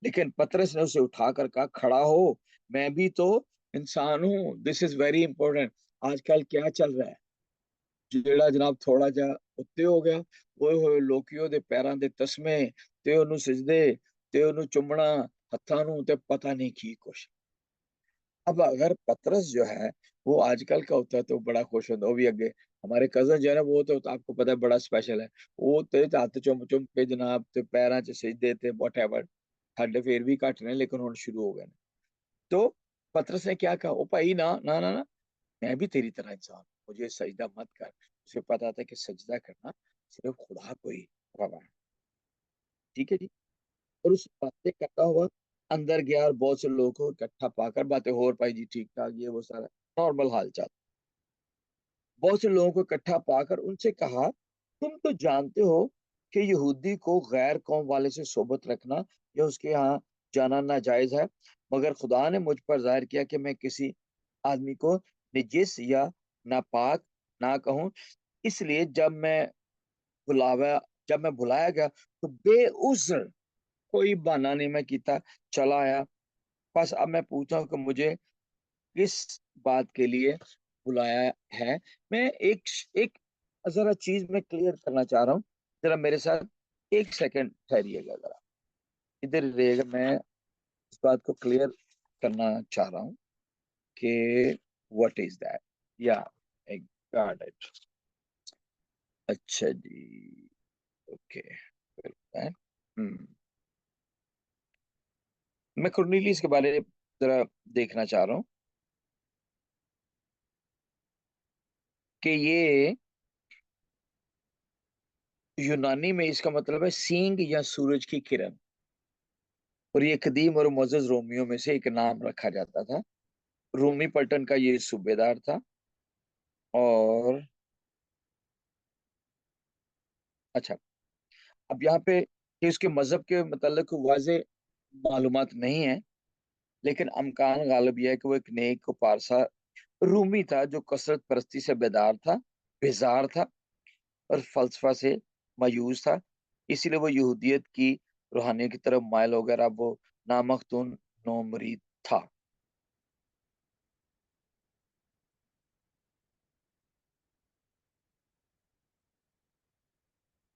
Speaker 1: लेकिन पतरस ने उसे उठाकर कहा, खड़ा हो, मैं भी तो इंसान हूं। This is very important. आजकल क्या चल रहा है? ਜਿਹੜਾ जनाब थोड़ा जा उत्ते हो गया, ओए होए लोकियो दे पैरां दे तस्मे, ते ओनू सिजदे, ते ओनू चुमना हत्थां नू, ते पता नहीं की कुछ। अब अगर पतरस जो है वो आजकल का होता है तो बड़ा खुश होता, वो भी अगे हमारे कजन जो है ना, वो तो आपको पता है बड़ा स्पेशल है। वो ते हाथ चुम चुम के जनाब ते पैरां च सिजदे ते वॉटएवर। ਸਾਡੇ फिर भी घट ने, लेकिन हुन शुरू हो गए ने। तो पतरस ने क्या कहा, ओ भाई ना ना ना ना, मैं भी तेरी तरह इंसान हूं, मुझे सजदा मत कर। उसे पता था कि सजदा करना सिर्फ खुदा को ही रवा है। ठीक है जी। और उस बातें करता हुआ अंदर गया और बहुत से लोगों को इकट्ठा पाकर बातें हो पाई जी, ठीक ठाक, ये वो सारा नॉर्मल हालचाल। बहुत से लोगों को इकट्ठा पाकर उनसे कहा, तुम तो जानते हो कि यहूदी को गैर कौम वाले से सोबत रखना या उसके यहाँ जाना नाजायज है, मगर खुदा ने मुझ पर जाहिर किया कि मैं किसी आदमी को निजिस या नापाक ना कहूं। इसलिए बुलावा जब मैं बुलाया गया तो बेउज्र, कोई बहाना नहीं मैं किया, चला आया। बस अब मैं पूछता हूँ कि मुझे किस बात के लिए बुलाया है। मैं एक एक जरा चीज मैं क्लियर करना चाह रहा हूँ। जरा मेरे साथ एक सेकंड ठहरिएगा, जरा इधर रहिएगा। मैं इस बात को क्लियर करना चाह रहा हूँ कि व्हाट इज दैट। या गॉट इट। अच्छा जी, ओके। हम्म मैं कुर्नेलियस के बारे में जरा देखना चाह रहा हूँ कि ये यूनानी में इसका मतलब है सींग या सूरज की किरण। और ये कदीम और मोअज़्ज़ज़ रोमियो में से एक नाम रखा जाता था। रूमी पलटन का ये सूबेदार था। और अच्छा, अब यहाँ पे कि उसके मजहब के मतलब वाजे मालूमात नहीं है, लेकिन अमकान गालिब यह है कि वो एक नेक पारसा रूमी था जो कसरत परस्ती से बेजार था और फलसफा से मायूस था। इसीलिए वो यहूदियत की रूहानियत की तरफ मायल हो गया। अब वो नामख्तून नो मुरीद था।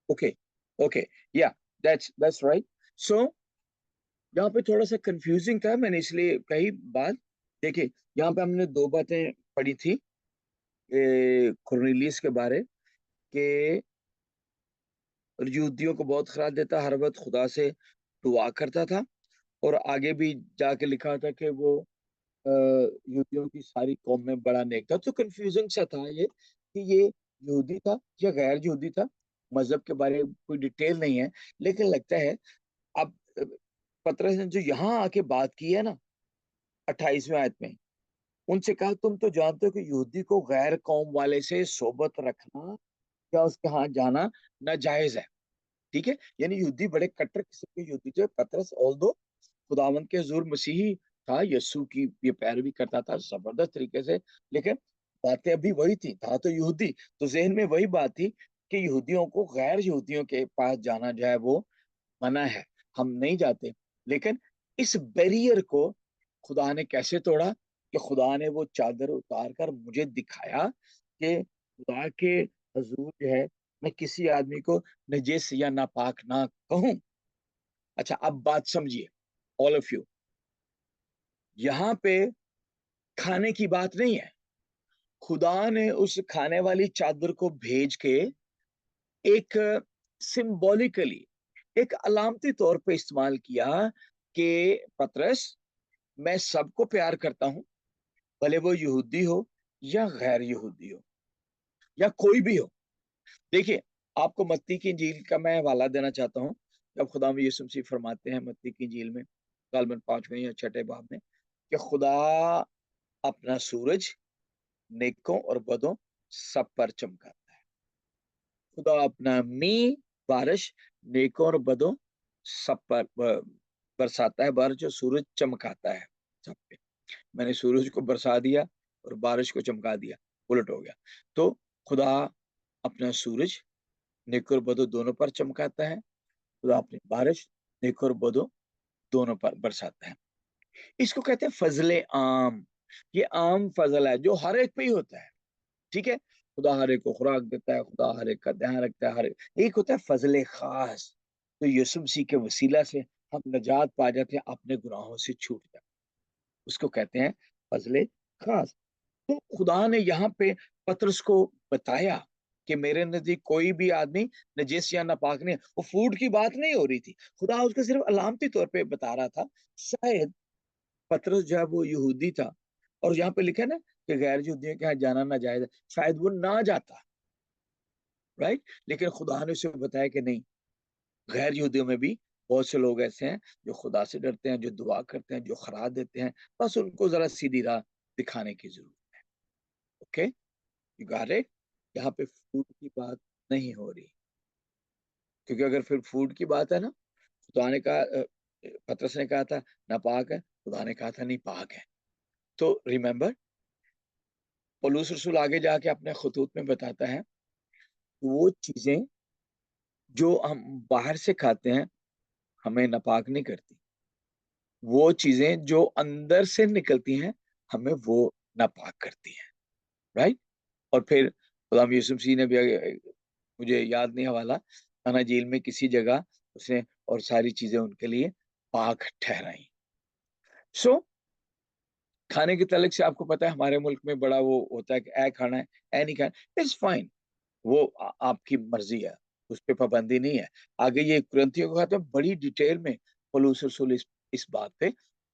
Speaker 1: ओके, ओके, या दैट्स राइट। सो यहाँ पे थोड़ा सा कंफ्यूजिंग था, मैंने इसलिए कही बात। देखिए, यहाँ पे हमने दो बातें पढ़ी थी कुरनेलियस के बारे के। यहूदियों को बहुत खराब देता, हर वक्त खुदा से दुआ करता था। और आगे भी जाके लिखा था कि वो यहूदियों की सारी कौम में बड़ा नेक था। तो कंफ्यूजिंग सा था ये कि ये यहूदी था या गैर यहूदी था। मजहब के बारे में कोई डिटेल नहीं है, लेकिन लगता है अब पतरस ने जो यहाँ आके बात की है ना 28वें आयत में, उनसे कहा, तुम तो जानते हो कि यहूदी को गैर कौम वाले से सोबत रखना या उसके यहाँ जाना नाजायज है। ठीक है, यानी यहूदी बड़े कट्टर किस्म के यहूदी थे। पतरस ऑल दो खुदावंत के हुजूर मसीही था, यस्सु की ये पैरवी करता था जबरदस्त तरीके से, लेकिन बातें अभी वही थी, था तो यहूदी, तो जहन में वही बात थी। कि यहूदियों को गैर यहूदियों के पास जाना जो है वो मना है, हम नहीं जाते। लेकिन इस बैरियर को खुदा ने कैसे तोड़ा? कि खुदा ने वो चादर उतार कर मुझे दिखाया कि खुदा के हजूर जो है मैं किसी आदमी को नजिस या नापाक ना कहूं। अच्छा, अब बात समझिए ऑल ऑफ यू, यहाँ पे खाने की बात नहीं है। खुदा ने उस खाने वाली चादर को भेज के एक सिंबॉलिकली, एक अलामती तौर पे इस्तेमाल किया कि पतरस, मैं सबको प्यार करता हूं, भले वो यहूदी हो या गैर यहूदी हो या कोई भी हो। देखिए, आपको मत्ती की इंजील का मैं हवाला देना चाहता हूँ। जब खुदा में यीशु मसीह फरमाते हैं मत्ती की इंजील में गालबन 5वें या 6ठे बाब में कि खुदा अपना सूरज नेकों और बदों सब पर चमकाता है। खुदा अपना मी बारिश नेकों और बदों सब पर बरसाता है। बारिश जो सूरज चमकाता है सब पे। मैंने सूरज को बरसा दिया और बारिश को चमका दिया, उलट हो गया। तो खुदा अपना सूरज नेक और बदो दोनों पर चमकाता है। खुदा अपनी बारिश नेक और बदो दोनों पर बरसाता है। इसको कहते हैं फजले आम। ये आम फजल है जो हर एक पे ही होता है, ठीक है। खुदा हर एक को खुराक देता है, खुदा हर एक का ध्यान रखता है। हर एक होता है फजले खास, तो यीशु मसीह के वसीला से हम नजात पा जाते हैं, अपने गुनाहों से छूट जाते हैं, उसको कहते हैं फजले खास। तो खुदा ने यहाँ पे पतरस को बताया कि मेरे नजदीक कोई भी आदमी नजिस या नापाक नहीं है। वो फूड की बात नहीं हो रही थी, खुदा उसको सिर्फ अलामती तौर पे बता रहा था। शायद पतरस जो है वो यहूदी था, और यहाँ पे लिखा है ना कि गैर यहूदियों के यहाँ जाना ना जायज है, शायद वो ना जाता, राइट। लेकिन खुदा ने उसे बताया कि नहीं, गैर यहूदियों में भी बहुत से लोग ऐसे हैं जो खुदा से डरते हैं, जो दुआ करते हैं, जो खरा देते हैं। बस उनको जरा सीधी राह दिखाने की जरूरत है। Okay, you got it. यहाँ पे फूड की बात नहीं हो रही, क्योंकि अगर फिर फूड की बात है ना, खुदा ने कहा पतरस ने कहा था नापाक है, खुदा ने कहा था नहीं पाक है। तो रिमेंबर, पौलुस रसूल आगे जाके अपने खतूत में बताता है वो चीजें जो हम बाहर से खाते हैं हमें नापाक नहीं करती, वो चीजें जो अंदर से निकलती हैं हमें वो नापाक करती हैं, राइट। और फिर खुदा यीशु मसीह ने भी, मुझे याद नहीं हवाला, खाना जेल में किसी जगह उसने और सारी चीजें उनके लिए पाक ठहराई। सो खाने के तलक से आपको पता है हमारे मुल्क में बड़ा वो होता है कि ए खाना है, ए नहीं खाना, इट्स फाइन। वो आपकी मर्जी है, उस पर पाबंदी नहीं है। आगे ये कुरिन्थियों को कहते हैं बड़ी डिटेल में पौलुस रसूल इस बात पे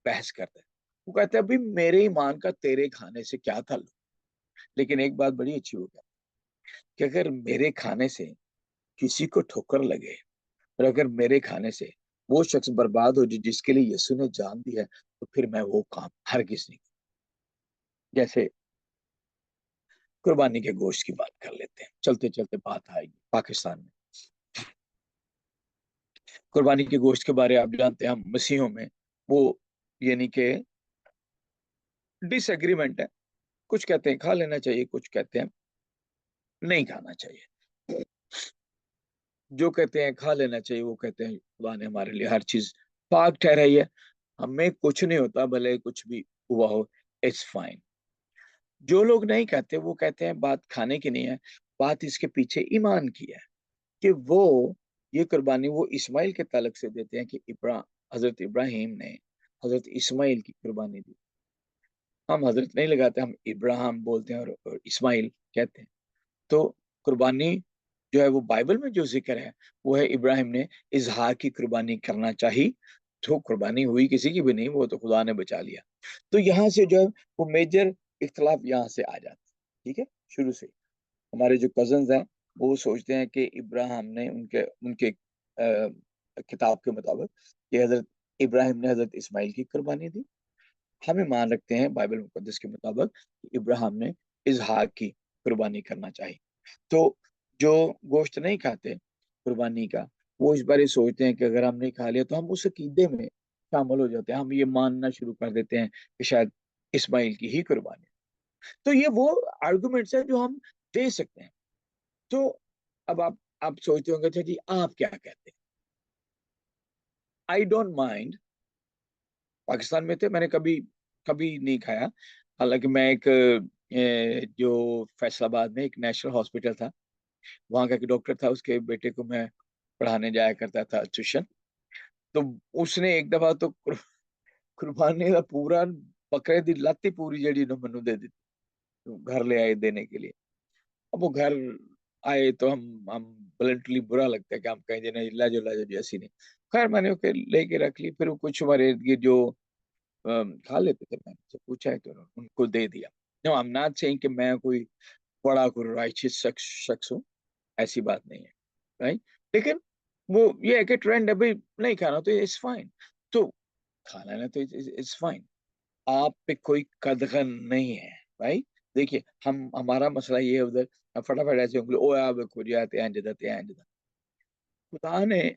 Speaker 1: बहस करते हैं। वो कहते हैं भाई मेरे ईमान का तेरे खाने से क्या ताल्लुक। लेकिन एक बात बड़ी अच्छी हो गई कि अगर मेरे खाने से किसी को ठोकर लगे, और अगर मेरे खाने से वो शख्स बर्बाद हो जिसके लिए यीशु ने जान दी है, तो फिर मैं वो काम हरगिज नहीं। जैसे कुर्बानी के गोश्त की बात कर लेते हैं, चलते चलते बात आएगी पाकिस्तान में। कुर्बानी के गोश्त के बारे आप जानते हैं, हम मसीहों में वो यानी कि डिसएग्रीमेंट है। कुछ कहते हैं खा लेना चाहिए, कुछ कहते हैं नहीं खाना चाहिए। जो कहते हैं खा लेना चाहिए वो कहते हैं खुदा ने हमारे लिए हर चीज पाक ठहराई है, हमें कुछ नहीं होता भले कुछ भी हुआ हो, इट्स फाइन। जो लोग नहीं कहते वो कहते हैं बात खाने की नहीं है, बात इसके पीछे ईमान की है। कि वो ये कुर्बानी वो इस्माइल के ताल्लुक से देते हैं कि हजरत इब्राहिम ने हजरत इस्माइल की कुर्बानी दी। हम हजरत नहीं लगाते, हम इब्राहिम बोलते हैं और इस्माइल कहते हैं। तो कुर्बानी जो है वो बाइबल में जो जिक्र है वो है इब्राहिम ने इजहार की कुर्बानी करना चाहिए। तो कुर्बानी हुई किसी की भी नहीं, वो तो खुदा ने बचा लिया। तो यहाँ से जो है वो मेजर इख्तलाफ यहाँ से आ जाता है, ठीक है। शुरू से हमारे जो कजन्स हैं वो सोचते हैं कि इब्राहिम ने उनके उनके किताब के मुताबिक कि हजरत इब्राहिम ने हजरत इस्माइल की कुर्बानी दी। हम ईमान रखते हैं बाइबल मुकद्दस के मुताबिक कि इब्राहिम ने इसहाक की कुर्बानी करना चाहिए। तो जो गोश्त नहीं खाते कुर्बानी का, वो इस बारे सोचते हैं कि अगर हमने खा लिया तो हम उस अकीदे में शामिल हो जाते हैं, हम ये मानना शुरू कर देते हैं कि शायद इस्माइल की ही कुर्बानी। तो ये वो आर्गुमेंट्स हैं जो हम दे सकते हैं। तो अब आप सोचते होंगे अच्छा जी आप क्या कहते हैं। I don't mind. पाकिस्तान में थे, मैंने कभी कभी नहीं खाया। हालांकि मैं एक जो फैसलाबाद में एक नेशनल हॉस्पिटल था, वहाँ का एक डॉक्टर था, उसके बेटे को मैं पढ़ाने जाया करता था ट्यूशन। तो उसने एक दफा तो कुर्बानी का पूरा बकरे दी लाती पूरी जड़ी ने मनु दे दी, तो घर ले आए देने के लिए। अब वो घर आए तो हम ब्लंटली बुरा लगता है कि हम कहीं देना इल्ला जो लाजो जैसी नहीं। खैर मैंने ओके लेके रख ली, फिर वो कुछ हमारे इर्द गिर्द जो खा लेते थे, मैंने से पूछा है तो उनको दे दिया। No I am not saying कि मैं कोई बड़ा कोई राइचियस शख्स हूँ, ऐसी बात नहीं है, राइट। लेकिन वो ये है कि ट्रेंड अभी नहीं खाना तो इट्स फाइन, तो खाना ना तो इट्स फाइन। आप पे कोई कदगन नहीं है भाई। देखिए हम हमारा मसला ये है उधर, अब फटाफट ऐसे उंगली ओ यार खुरियाते हैं जदाते हैं जदा खुदा ने।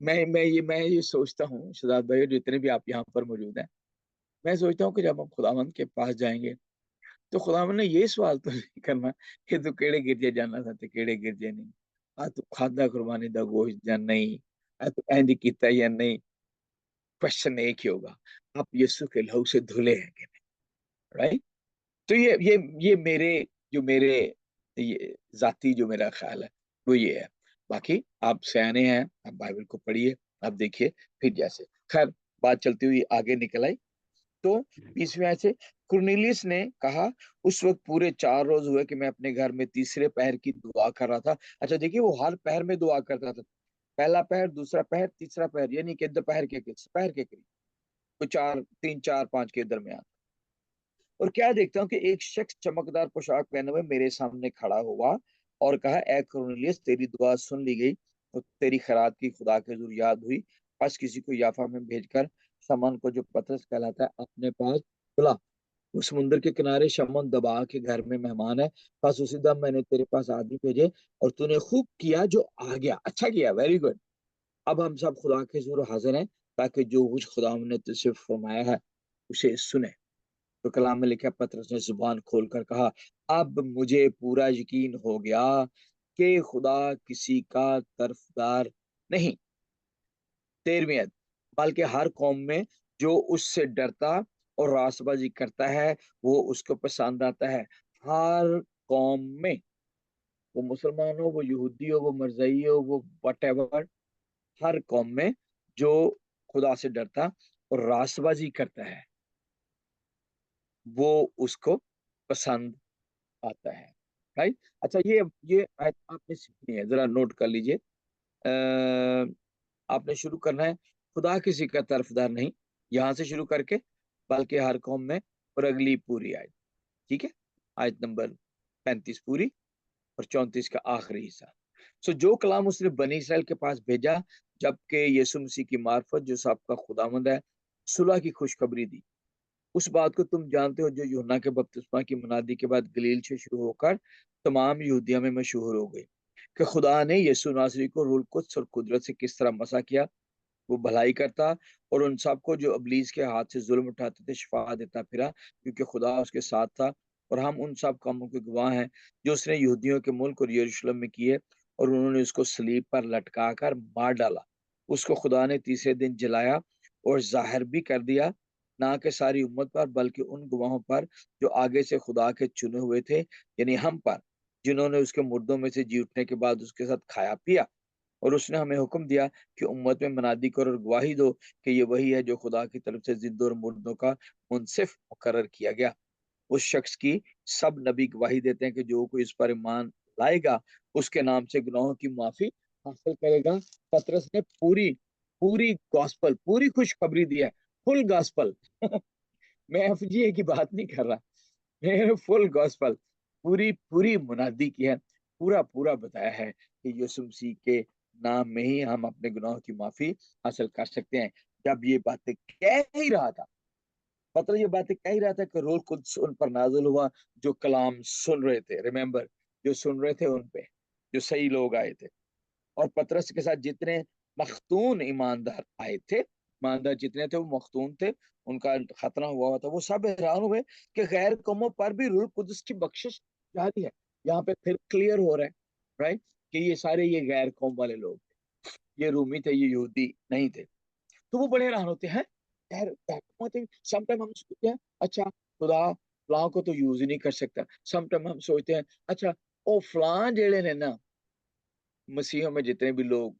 Speaker 1: मैं ये सोचता हूँ शहजाद भाई, जितने भी आप यहाँ पर मौजूद हैं, मैं सोचता हूँ कि जब हम खुदावंद के पास जाएंगे तो खुदावंद ने ये सवाल तो नहीं करना कि तू केड़े गिरजे जाना था ते केड़े गिरजे नहीं, आ तू खादा कुर्बानी दा गोश्त या नहीं, आ तू इंज कीता या नहीं। क्वेश्चन एक ही होगा, आप यीशु के लहू से धुले हैं कि नहीं, राइट। तो ये मेरे ये जाती जो मेरा ख्याल है वो ये है। बाकी आप सयाने हैं, आप बाइबल को पढ़िए, आप देखिए, फिर जैसे खैर बात चलती हुई आगे निकल आई। तो 20वें आयत से कुरनेलियस ने कहा, उस वक्त पूरे 4 रोज हुए कि मैं अपने घर में तीसरे पहर की दुआ कर रहा था। अच्छा देखिए वो हर पहर में दुआ करता था, पहला पहर, दूसरा पहर, तीसरा पहर, यानी कि दोपहर के पहर के करीब, तो 4, 3, 4, 5 के दरमियान। और क्या देखता हूँ कि एक शख्स चमकदार पोशाक पहने हुए मेरे सामने खड़ा हुआ और कहा, ए कुरनेलियस, तेरी दुआ सुन ली गई तो तेरी खैरात की खुदा के हुजूर याद हुई। बस किसी को याफा में भेजकर शमन को, जो पतरस कहलाता है, अपने पास बुला। वो समुद्र के किनारे शमन दबा के घर में मेहमान है। बस उसी दम मैंने तेरे पास आदमी भेजे और तूने खूब किया जो आ गया, अच्छा किया, वेरी गुड। अब हम सब खुदा के हुजूर हाजिर हैं ताकि जो कुछ खुदा ने तुझसे फरमाया है उसे सुने। तो कलाम में लिखा, पतरस ने जुबान खोलकर कहा, अब मुझे पूरा यकीन हो गया कि खुदा किसी का तरफदार नहीं, 13वीं, बल्कि हर कौम में जो उससे डरता और रासबाजी करता है वो उसको पसंद आता है। हर कौम में, वो मुसलमान हो, वो यहूदी हो, वो मरजई हो, वो वट, हर कौम में जो खुदा से डरता और रासबाजी करता है वो उसको पसंद आता है, राइट। अच्छा ये आयत आपने सीखनी है, जरा नोट कर लीजिए। आपने शुरू करना है, खुदा किसी का तरफदार नहीं, यहां से शुरू करके, बल्कि हर कौम में, और अगली पूरी आयत, ठीक है, आयत नंबर 35 पूरी और 34 का आखिरी हिस्सा। सो जो कलाम उसने बनी इसराइल के पास भेजा, जबकि यीशु मसीह की मार्फत, जो सबका खुदावंद है, सुलह की खुशखबरी दी। उस बात को तुम जानते हो जो यूहन्ना के बपतिस्मा की मुनादी के बाद गलील से शुरू होकर तमाम यहूदिया में मशहूर हो गई, कि खुदा ने यीशु नासरी को रूल कुद्स और कुदरत से किस तरह मसा किया। वो भलाई करता और उन सबको जो अबलीस के हाथ से जुल्म उठाते थे शिफा देता फिरा, क्योंकि खुदा उसके साथ था। और हम उन सब कामों के गवाह हैं जो उसने यहूदियों के मुल्क और यरूशलेम में किए, और उन्होंने उसको सलीब पर लटका कर मार डाला। उसको खुदा ने तीसरे दिन जलाया और जाहिर भी कर दिया, ना कि सारी उम्मत पर, बल्कि उन गवाहों पर जो आगे से खुदा के चुने हुए थे, यानी हम पर, जिन्होंने उसके मुर्दों में से जी उठने के बाद उसके साथ खाया पिया। और उसने हमें हुक्म दिया कि उम्मत में मनादी करो और गवाही दो कि ये वही है जो खुदा की तरफ से जिंदों और मुर्दों का मुनसिफ मुकर्रर किया गया। उस शख्स की सब नबी गवाही देते हैं कि जो कोई इस पर ईमान लाएगा उसके नाम से गुनाहों की माफी हासिल करेगा। पतरस ने पूरी पूरी गॉस्पल, पूरी खुशखबरी दी है, फुल गॉस्पल। मैं एफजीए की बात नहीं कर रहा, मैंने फुल गॉस्पल, पूरी पूरी मुनादी की है, पूरा पूरा बताया है कि यीशु मसीह के नाम में ही हम अपने गुनाहों की माफी हासिल कर सकते हैं। जब ये बातें कह ही रहा था, मतलब ये बातें कह ही रहा था कि रूह कुद्स उन पर नाजुल हुआ, जो कलाम सुन रहे थे, रिमेम्बर, जो सुन रहे थे उन पे जो सही लोग आए थे। और पतरस के साथ जितने मखतून ईमानदार आए थे, ईमानदार जितने थे वो मखतून थे, उनका खतना हुआ था, वो सब हैरान हुए कि गैर कौमों पर भी रूह कुद्स की बख्शिश जारी है। यहाँ पे फिर क्लियर हो रहा है, राइट, कि ये सारे ये गैर कौम वाले लोग, ये रूमी थे, ये यहूदी नहीं थे। तो वो बड़े हैरान होते हैं, यार समटाइम हम सोचते हैं अच्छा खुदा फलां को तो यूज ही नहीं कर सकता। समटाइम हम सोचते हैं अच्छा ओ फलां जेड़े ने ना, मसीहों में जितने भी लोग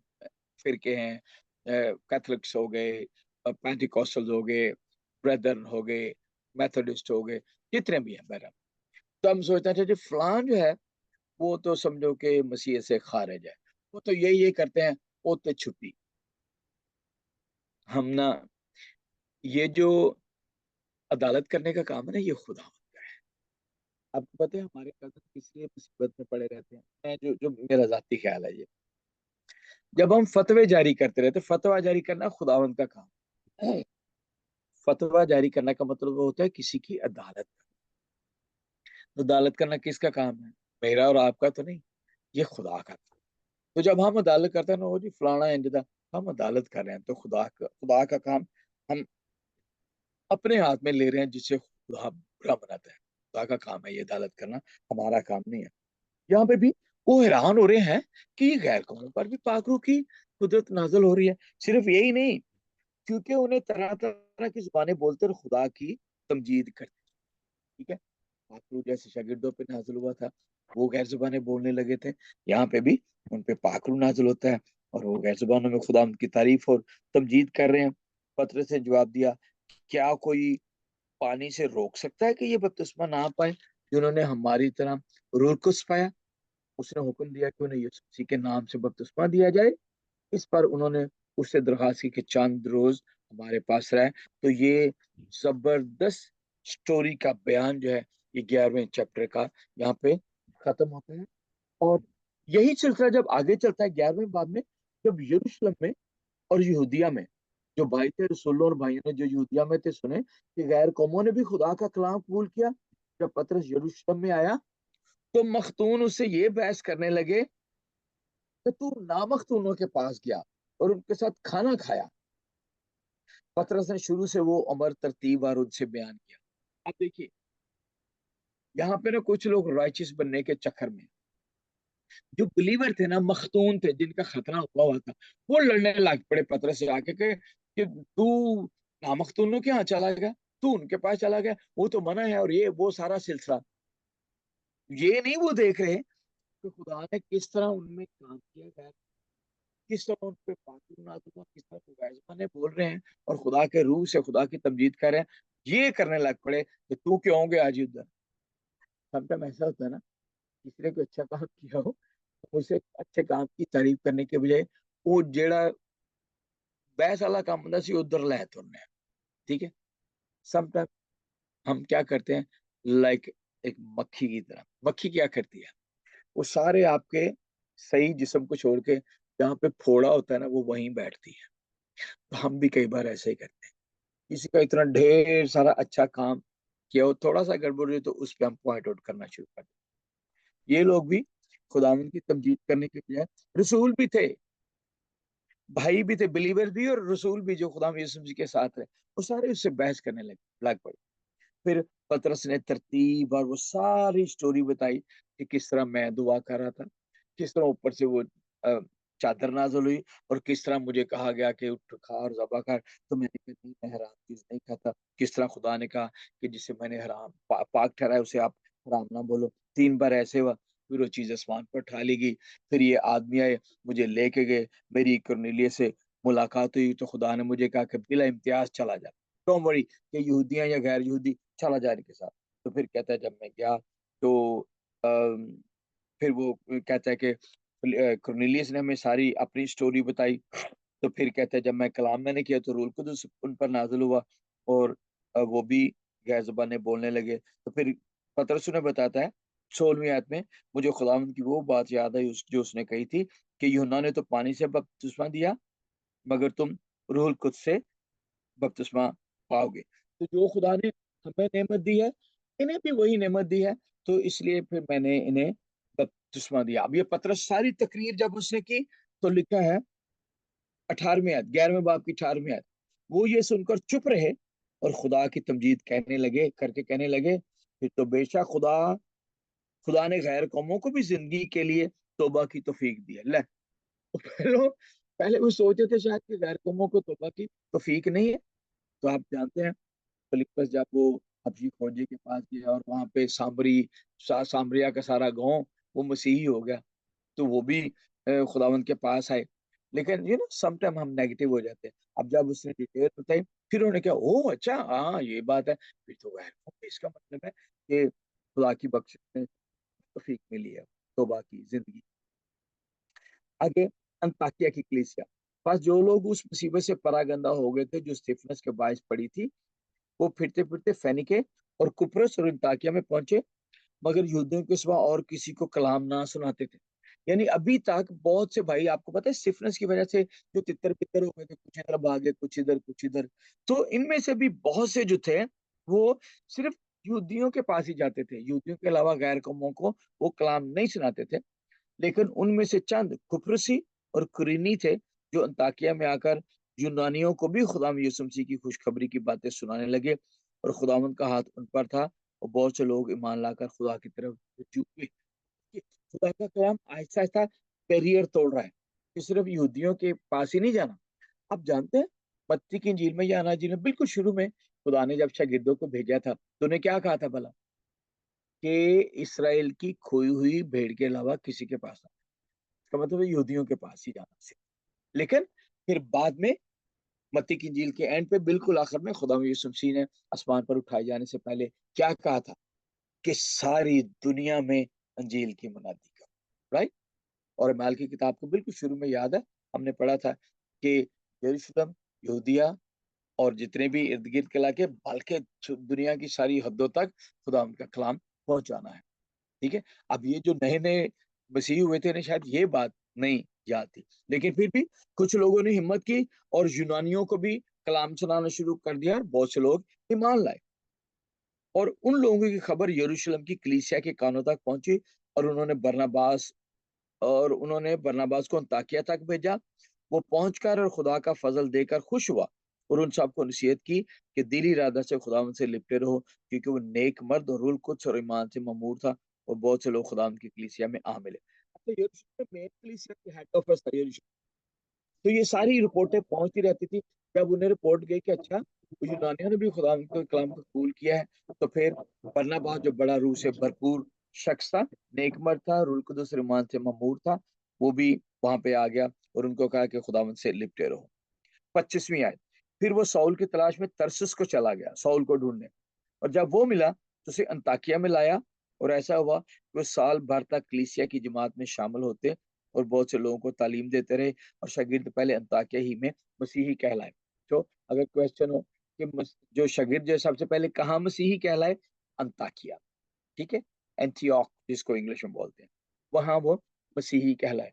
Speaker 1: फिरके हैं, कैथलिक्स हो गए, पेंटिकॉस्टल्स हो गए, ब्रदर्न हो गए, मेथोडिस्ट हो गए, जितने भी हैं बहरहाल, तो हम सोचते हैं अच्छा जी फलां जो है वो तो समझो कि मसीह से खारिज है, वो तो ये करते हैं, वो तो छुट्टी। हम ना, ये जो अदालत करने का काम है ना, ये खुदा होता है। आपको पता है हमारे कजन किस लिए मुसीबत में पड़े रहते हैं? मैं जो जो मेरा जाती ख्याल है ये, जब हम फतवे जारी करते रहते, फतवा जारी करना खुदावंद का काम है। फतवा जारी करने का मतलब वो होता है किसी की अदालत। अदालत करना किसका काम है? मेरा और आपका तो नहीं, ये खुदा का। तो जब हम अदालत करते हैं ना, वो जी फलाना इंजदा, हम अदालत कर रहे हैं, तो खुदा का काम हम अपने हाथ में ले रहे हैं, जिससे खुदा बुरा बनाता है। खुदा का काम है ये अदालत करना, हमारा काम नहीं है। यहाँ पे भी वो हैरान हो रहे हैं कि गैर कौमों पर भी पाकरू की कुदरत नाजल हो रही है। सिर्फ यही नहीं, क्योंकि उन्हें तरह तरह की जुबानें बोलते और खुदा की तमजीद करते। ठीक है, पाकरू जैसे शागिर्दों पे नाजिल हुआ था, वो गैर जुबानें बोलने लगे थे। यहाँ पे भी उन पे पाकरू नाजिल होता है, और वो गैर जुबानों में खुदा की तारीफ और तमजीद कर रहे हैं। पतरस ने जवाब दिया, क्या कोई पानी से रोक सकता है कि ये बपतिस्मा ना पाए जिन्होंने हमारी तरह रूह कुद्स पाया? उसने हुक्म दिया कि उन्हें यीशु मसीह के नाम से बपतिस्मा दिया जाए। इस पर उन्होंने उससे दरखास्त की कि चंद रोज हमारे पास रहे। तो ये जबरदस्त स्टोरी का बयान जो है, ये 11वें चैप्टर का यहाँ पे खत्म होता है। और यही सिलसिला जब आगे चलता है 11वें बाब में, जब यरूशलेम में और यहूदिया में जो भाई थे, रसूलों और भाइयों ने जो यहूदिया में थे, सुने कि गैर कौमों ने भी खुदा का कलाम कबूल किया। जब पतरस यरूशलेम में आया, तो मखतून उससे ये बहस करने लगे कि तू नामखतूनों के पास गया और उनके साथ खाना खाया। पतरस ने शुरू से वो अमर तरतीब और उनसे बयान किया। अब देखिए, यहाँ पे ना कुछ लोग राइचियस बनने के चक्कर में, जो बिलीवर थे ना, मखतून थे, जिनका खतरा हुआ था, वो लड़ने लग पड़े पतरस से आके कि तू नामखतूनों के यहाँ चला गया, तू उनके पास चला गया, वो तो मना है, और ये वो सारा सिलसिला। ये नहीं वो देख रहे कि खुदा ने किस तरह उनमें काम किया है, किस तरह उन पे पाकूर नाज़िल हुआ, किस तरह मुगाज़माने बोल रहे हैं और खुदा के रूह से खुदा की तमजीद कर रहे हैं। ये करने लग पड़े कि तू क्यों हो गया आज उधर। समटाइम ऐसा होता है ना, किसी ने कोई अच्छा काम किया हो, तो उसे अच्छे काम की तारीफ करने के बजाय वो जेड़ा बहस वाला काम होता सी उधर लै तुरने। ठीक है, समटाइम हम क्या करते हैं, लाइक एक मक्खी की तरह। मक्खी क्या करती है, वो सारे आपके सही जिस्म को छोड़ के जहाँ पे फोड़ा होता है ना, वो वहीं बैठती है। तो हम भी कई बार ऐसे ही करते हैं, किसी का इतना ढेर सारा अच्छा काम किया हो, थोड़ा सा गड़बड़ हुई तो उस पर हम पॉइंट आउट करना शुरू कर दें। ये लोग भी खुदावंद की तमजीद करने के बजाय, रसूल भी थे, भाई भी थे, बिलीवर भी और रसूल भी जो खुदा यीशु मसीह के साथ है, वो सारे उससे बहस करने लग पड़े। फिर पतरस ने तरतीब और वो सारी स्टोरी बताई कि किस तरह मैं दुआ कर रहा था, किस तरह ऊपर से वो चादर नाज़िल हुई, और किस तरह मुझे कहा गया कि उठ खा और ज़बा कर। तो मैंने कहा नहीं, मैं हराम चीज नहीं खाता। किस तरह खुदा ने कहा कि जिसे मैंने पाक ठहराया उसे आप हराम ना बोलो। 3 बार ऐसे हुआ, फिर वो चीज आसमान पर उठा ली गई। फिर ये आदमी आए, मुझे लेके गए, मेरी कुरनेलियस से मुलाकात हुई, तो खुदा ने मुझे कहा कि बिला इम्तियाज चला जा, डोंट वरी, कि यहूदियां या गैर यहूदी चला जा इनके साथ। तो फिर कहता है जब मैं गया, तो अम, फिर वो कहता है कि कुरनेलियस ने हमें सारी अपनी स्टोरी बताई। तो फिर कहता है जब मैं कलाम मैंने किया तो रूल कुदस उन पर नाजिल हुआ, और वो भी गैर ज़बानें बोलने लगे। तो फिर पतरस ने बताता है 16वीं आयत में, मुझे खुदावंद की वो बात याद आई जो उसने कही थी कि यूहन्ना ने तो पानी से बपतिस्मा दिया, मगर तुम रूहुल कुद्स से बपतिस्मा पाओगे। तो जो खुदा ने हमें नेमत दी है, इन्हें भी वही नेमत दी है। तो इसलिए फिर मैंने इन्हें बपतिस्मा दिया। अब ये पतरस सारी तकरीर जब उसने की, तो लिखा है 18वीं आयत, 11वें बाब की 18वीं आयत, वो ये सुनकर चुप रहे और खुदा की तमजीद कहने लगे फिर तो बेशक खुदा खुदा ने गैर कौमों को भी जिंदगी के लिए तौबा की तौफीक दी है। ले, तो पहले वो सोचते थे शायद कि गैर कौमों को तौबा की तौफीक नहीं है। तो आप जानते हैं फिलिप्पस जब वो हबशी खोजे के पास गया और वहां पे सामरिया का सारा गांव वो मसीही हो गया, तो वो भी खुदावंद के पास आए। लेकिन समटाइम हम नेगेटिव हो जाते हैं। अब जब उसने डिटेल बताई, फिर उन्होंने क्या, ओह अच्छा हाँ ये बात है, फिर तो वह इसका मतलब है कि खुदा की बख्शिश में तौफीक मिली है, तौबा की जिंदगी। आगे अंताकिया की कलीसिया, बस जो लोग उस मुसीबत से परागंदा हो गए थे जो स्टिफनेस के बायस पड़ी थी, वो फिरते फिरते फेनिके और कुप्रस और अंताकिया में पहुंचे, मगर यहूदियों के सिवा और किसी को कलाम ना सुनाते थे। यानी अभी तक बहुत से भाई, आपको पता है स्टिफनेस की वजह से जो तितर बितर हो गए थे, कुछ इधर भागे कुछ इधर कुछ इधर, तो इनमें से भी बहुत से जो थे वो सिर्फ यहूदियों के पास ही जाते थे, यहूदियों के अलावा गैर कौमों को वो कलाम नहीं सुनाते थे। लेकिन उनमें से चंद कुफरसी और कुरीनी थे जो अंताकिया में आकर यूनानियों को भी खुदाम यीशु मसीह की खुशखबरी की बातें सुनाने लगे, और खुदावंद का हाथ उन पर था और बहुत से लोग ईमान लाकर खुदा की तरफ रुजू हुए। खुदा का कलाम आहिस्ता आहिस्ता बैरियर तोड़ रहा है कि सिर्फ यहूदियों के पास ही नहीं जाना। आप जानते हैं मत्ती की इंजील में या अना जी में बिल्कुल शुरू में खुदा ने जब शागिर्दों को भेजा था तो उन्हें क्या कहा था भला, कि इसराइल की खोई हुई भेड़ के अलावा किसी के पास ना, इसका मतलब है यहूदियों के पास ही जाना से। लेकिन फिर बाद में मत्ती की इंजील के एंड पे बिल्कुल आखिर में खुदा यीशु मसीह ने आसमान पर उठाए जाने से पहले क्या कहा था, कि सारी दुनिया में अंजील की मुनादी का, राइट। और माल की किताब को बिल्कुल शुरू में याद है, हमने पढ़ा था कि यरूशलेम, यहूदिया और जितने भी इर्द गिर्द के इलाके, बल्कि दुनिया की सारी हदों तक खुदा उनका कलाम पहुंचाना है। ठीक है। अब ये जो नए नए मसीह हुए थे, इन्हें शायद ये बात नहीं याद थी, लेकिन फिर भी कुछ लोगों ने हिम्मत की और यूनानियों को भी कलाम सुनाना शुरू कर दिया और बहुत से लोग ईमान लाए। और उन लोगों की खबर यरूशलेम की कलीसिया के कानों तक पहुंची, और उन्होंने बरनबास को अंताकिया तक भेजा। वो पहुंचकर और खुदा का फजल देकर खुश हुआ और उन सबको नसीहत की कि दिली इरादा से खुदा से लिपटे रहो, क्योंकि वो नेक मर्द और रुल कुछ और ईमान से ममूर था, और बहुत से लोग खुदा की कलीसिया में आ मिले। अच्छा, यरूशलेम में मेन कलीसिया के हेड ऑफिस था यरूशलेम। तो ये सारी रिपोर्टें पहुंचती रहती थी। जब उन्हें रिपोर्ट गई कि अच्छा यूनानियों ने भी खुदा के कलाम को कबूल किया है, तो फिर बरनबास जो बड़ा रूह से भरपूर शख्स था, नेकमर था, रुल कुदस ईमान से ममूर था, वो भी वहां पे आ गया और उनको कहा कि खुदावंद से लिपटे रहो। 25वीं आयत, फिर वो साउल की तलाश में तरसुस को चला गया साउल को ढूंढने, और जब वो मिला तो उसे अंताकिया में लाया। और ऐसा हुआ कि वो साल भर तक कलीसिया की जमात में शामिल होते और बहुत से लोगों को तालीम देते रहे, और शागिर्द पहले अंताकिया ही में मसीही कहलाए। तो अगर क्वेश्चन हो कि जो शागिर्द जो सबसे पहले कहाँ मसीही कहलाए, अंताकिया, ठीक है, एंटियोक जिसको इंग्लिश में बोलते हैं, वहां वो मसीही कहलाए।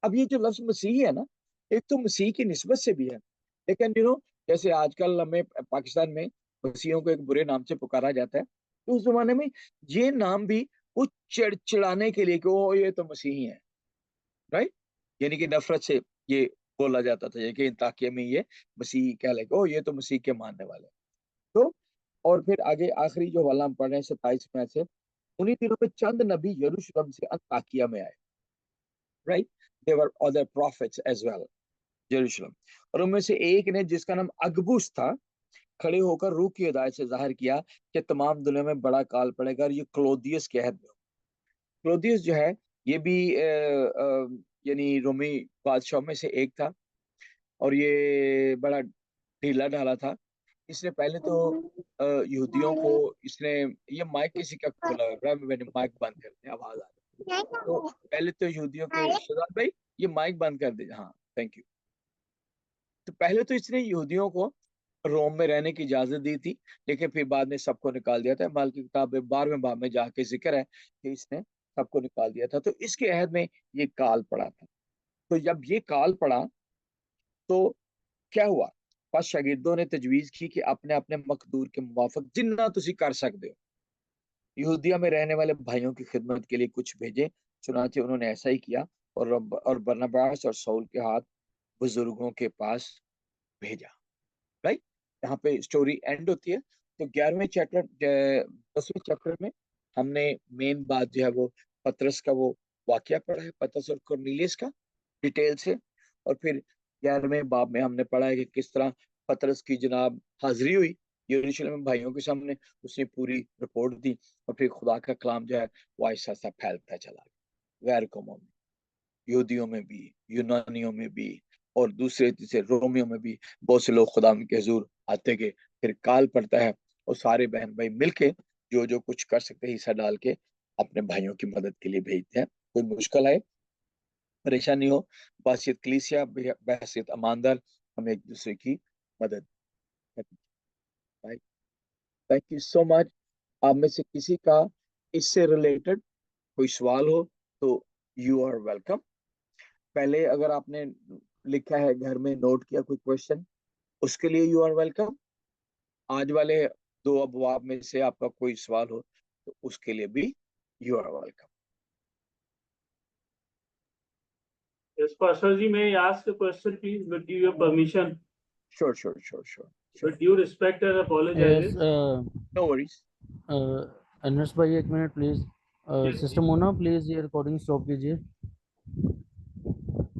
Speaker 1: अब ये जो लफ्ज मसीही है ना, एक तो मसीह की निस्बत से भी है, लेकिन जैसे आजकल हमें पाकिस्तान में मसीहियों को एक बुरे नाम से पुकारा जाता है, तो उस जमाने में ये नाम भी वो चिड़ाने के लिए कि ओ ये तो मसीही है, राइट। यानी कि नफरत से ये बोला जाता था, ये कि ताकि में ये मसीही कह लगे, ओ ये तो मसीह के मानने वाले हैं। तो और फिर आगे आखिरी जो वाला हम पढ़ रहे हैं 27 में से, उन्हीं दिनों में चंद नबी यरूशलेम से अंताकिया में आए, राइट। देवर अदर प्रॉफिट्स एज वेल यरूशलेम, और उनमें से एक ने जिसका नाम अगबुस था, खड़े होकर रूह की हिदायत से जाहिर किया कि तमाम दुनिया में बड़ा काल पड़ेगा, और ये क्लोदियस के अहद में। क्लोदियस जो है ये भी यानी रोमी बादशाह में से एक था, और ये बड़ा ढीला ढाला था। इसने पहले तो यहूदियों को इसने, ये माइक किसी का खुला हुआ है, मैंने माइक बंद कर दिया, आवाज आ रही है। तो पहले तो यहूदियों को, शहजाद भाई ये माइक बंद कर दीजिए, हाँ थैंक यू। तो पहले तो इसने यहूदियों को रोम में रहने की इजाजत दी थी, लेकिन फिर बाद में सबको निकाल दिया था। माल की किताब में 12वें बाब में जाके जिक्र है कि इसने सबको निकाल दिया था। तो इसके अहद में ये काल पड़ा था। तो जब ये काल पड़ा तो क्या हुआ, बस शागिर्दों ने तजवीज की कि अपने अपने मकदूर के मुवाफिक जिन्ना तुसी कर सकते हो यहूदिया में रहने वाले भाइयों की खिदमत के लिए कुछ भेजे। चुनाचे उन्होंने ऐसा ही किया, और बरनबास और सऊल के हाथ बुजुर्गों के पास भेजा, राइट। यहाँ पे स्टोरी एंड होती है। तो 11वें चैप्टर 10वें चैप्टर में हमने मेन बात जो है वो पतरस का वो वाकया पढ़ा है पतरस और कुरनेलियस का डिटेल से, और फिर 11वें बाब में हमने पढ़ा है कि किस तरह पतरस की जनाब हाजिरी हुई यरूशलेम में भाइयों के सामने, उसने पूरी रिपोर्ट दी, और फिर खुदा का कलाम जो है वो आहिस्ता आहिस्ता फैलता चला गया गैर कौमों में, यहूदियों में भी, यूनानियों में भी, और दूसरे तीसरे रोमियों में भी बहुत से लोग खुदा के हुजूर आते गए। फिर काल पड़ता है और सारे बहन भाई मिलके जो जो कुछ कर सकते हैं हिस्सा डाल के अपने भाइयों की मदद के लिए भेजते हैं। कोई मुश्किल आए, परेशानी हो, बासियत कलीसिया बहसियत ईमानदार हम एक दूसरे की मदद करते हैं। Thank you so much. आप में से किसी का इससे रिलेटेड कोई सवाल हो तो यू आर वेलकम। पहले अगर आपने लिखा है घर में नोट किया कोई क्वेश्चन, उसके लिए यू आर वेलकम। आज वाले दो अबवाब में से आपका कोई सवाल हो तो उसके लिए भी you are welcome.
Speaker 3: Yes, Pastor Ji, may I ask a question, please, with your permission?
Speaker 1: Sure sure sure sure
Speaker 3: With due respect and
Speaker 2: yes
Speaker 3: apologize.
Speaker 1: No worries.
Speaker 2: Anas भाई एक मिनट प्लीज,
Speaker 3: Yes,
Speaker 2: सिस्टम होना please ये recording stop कीजिए।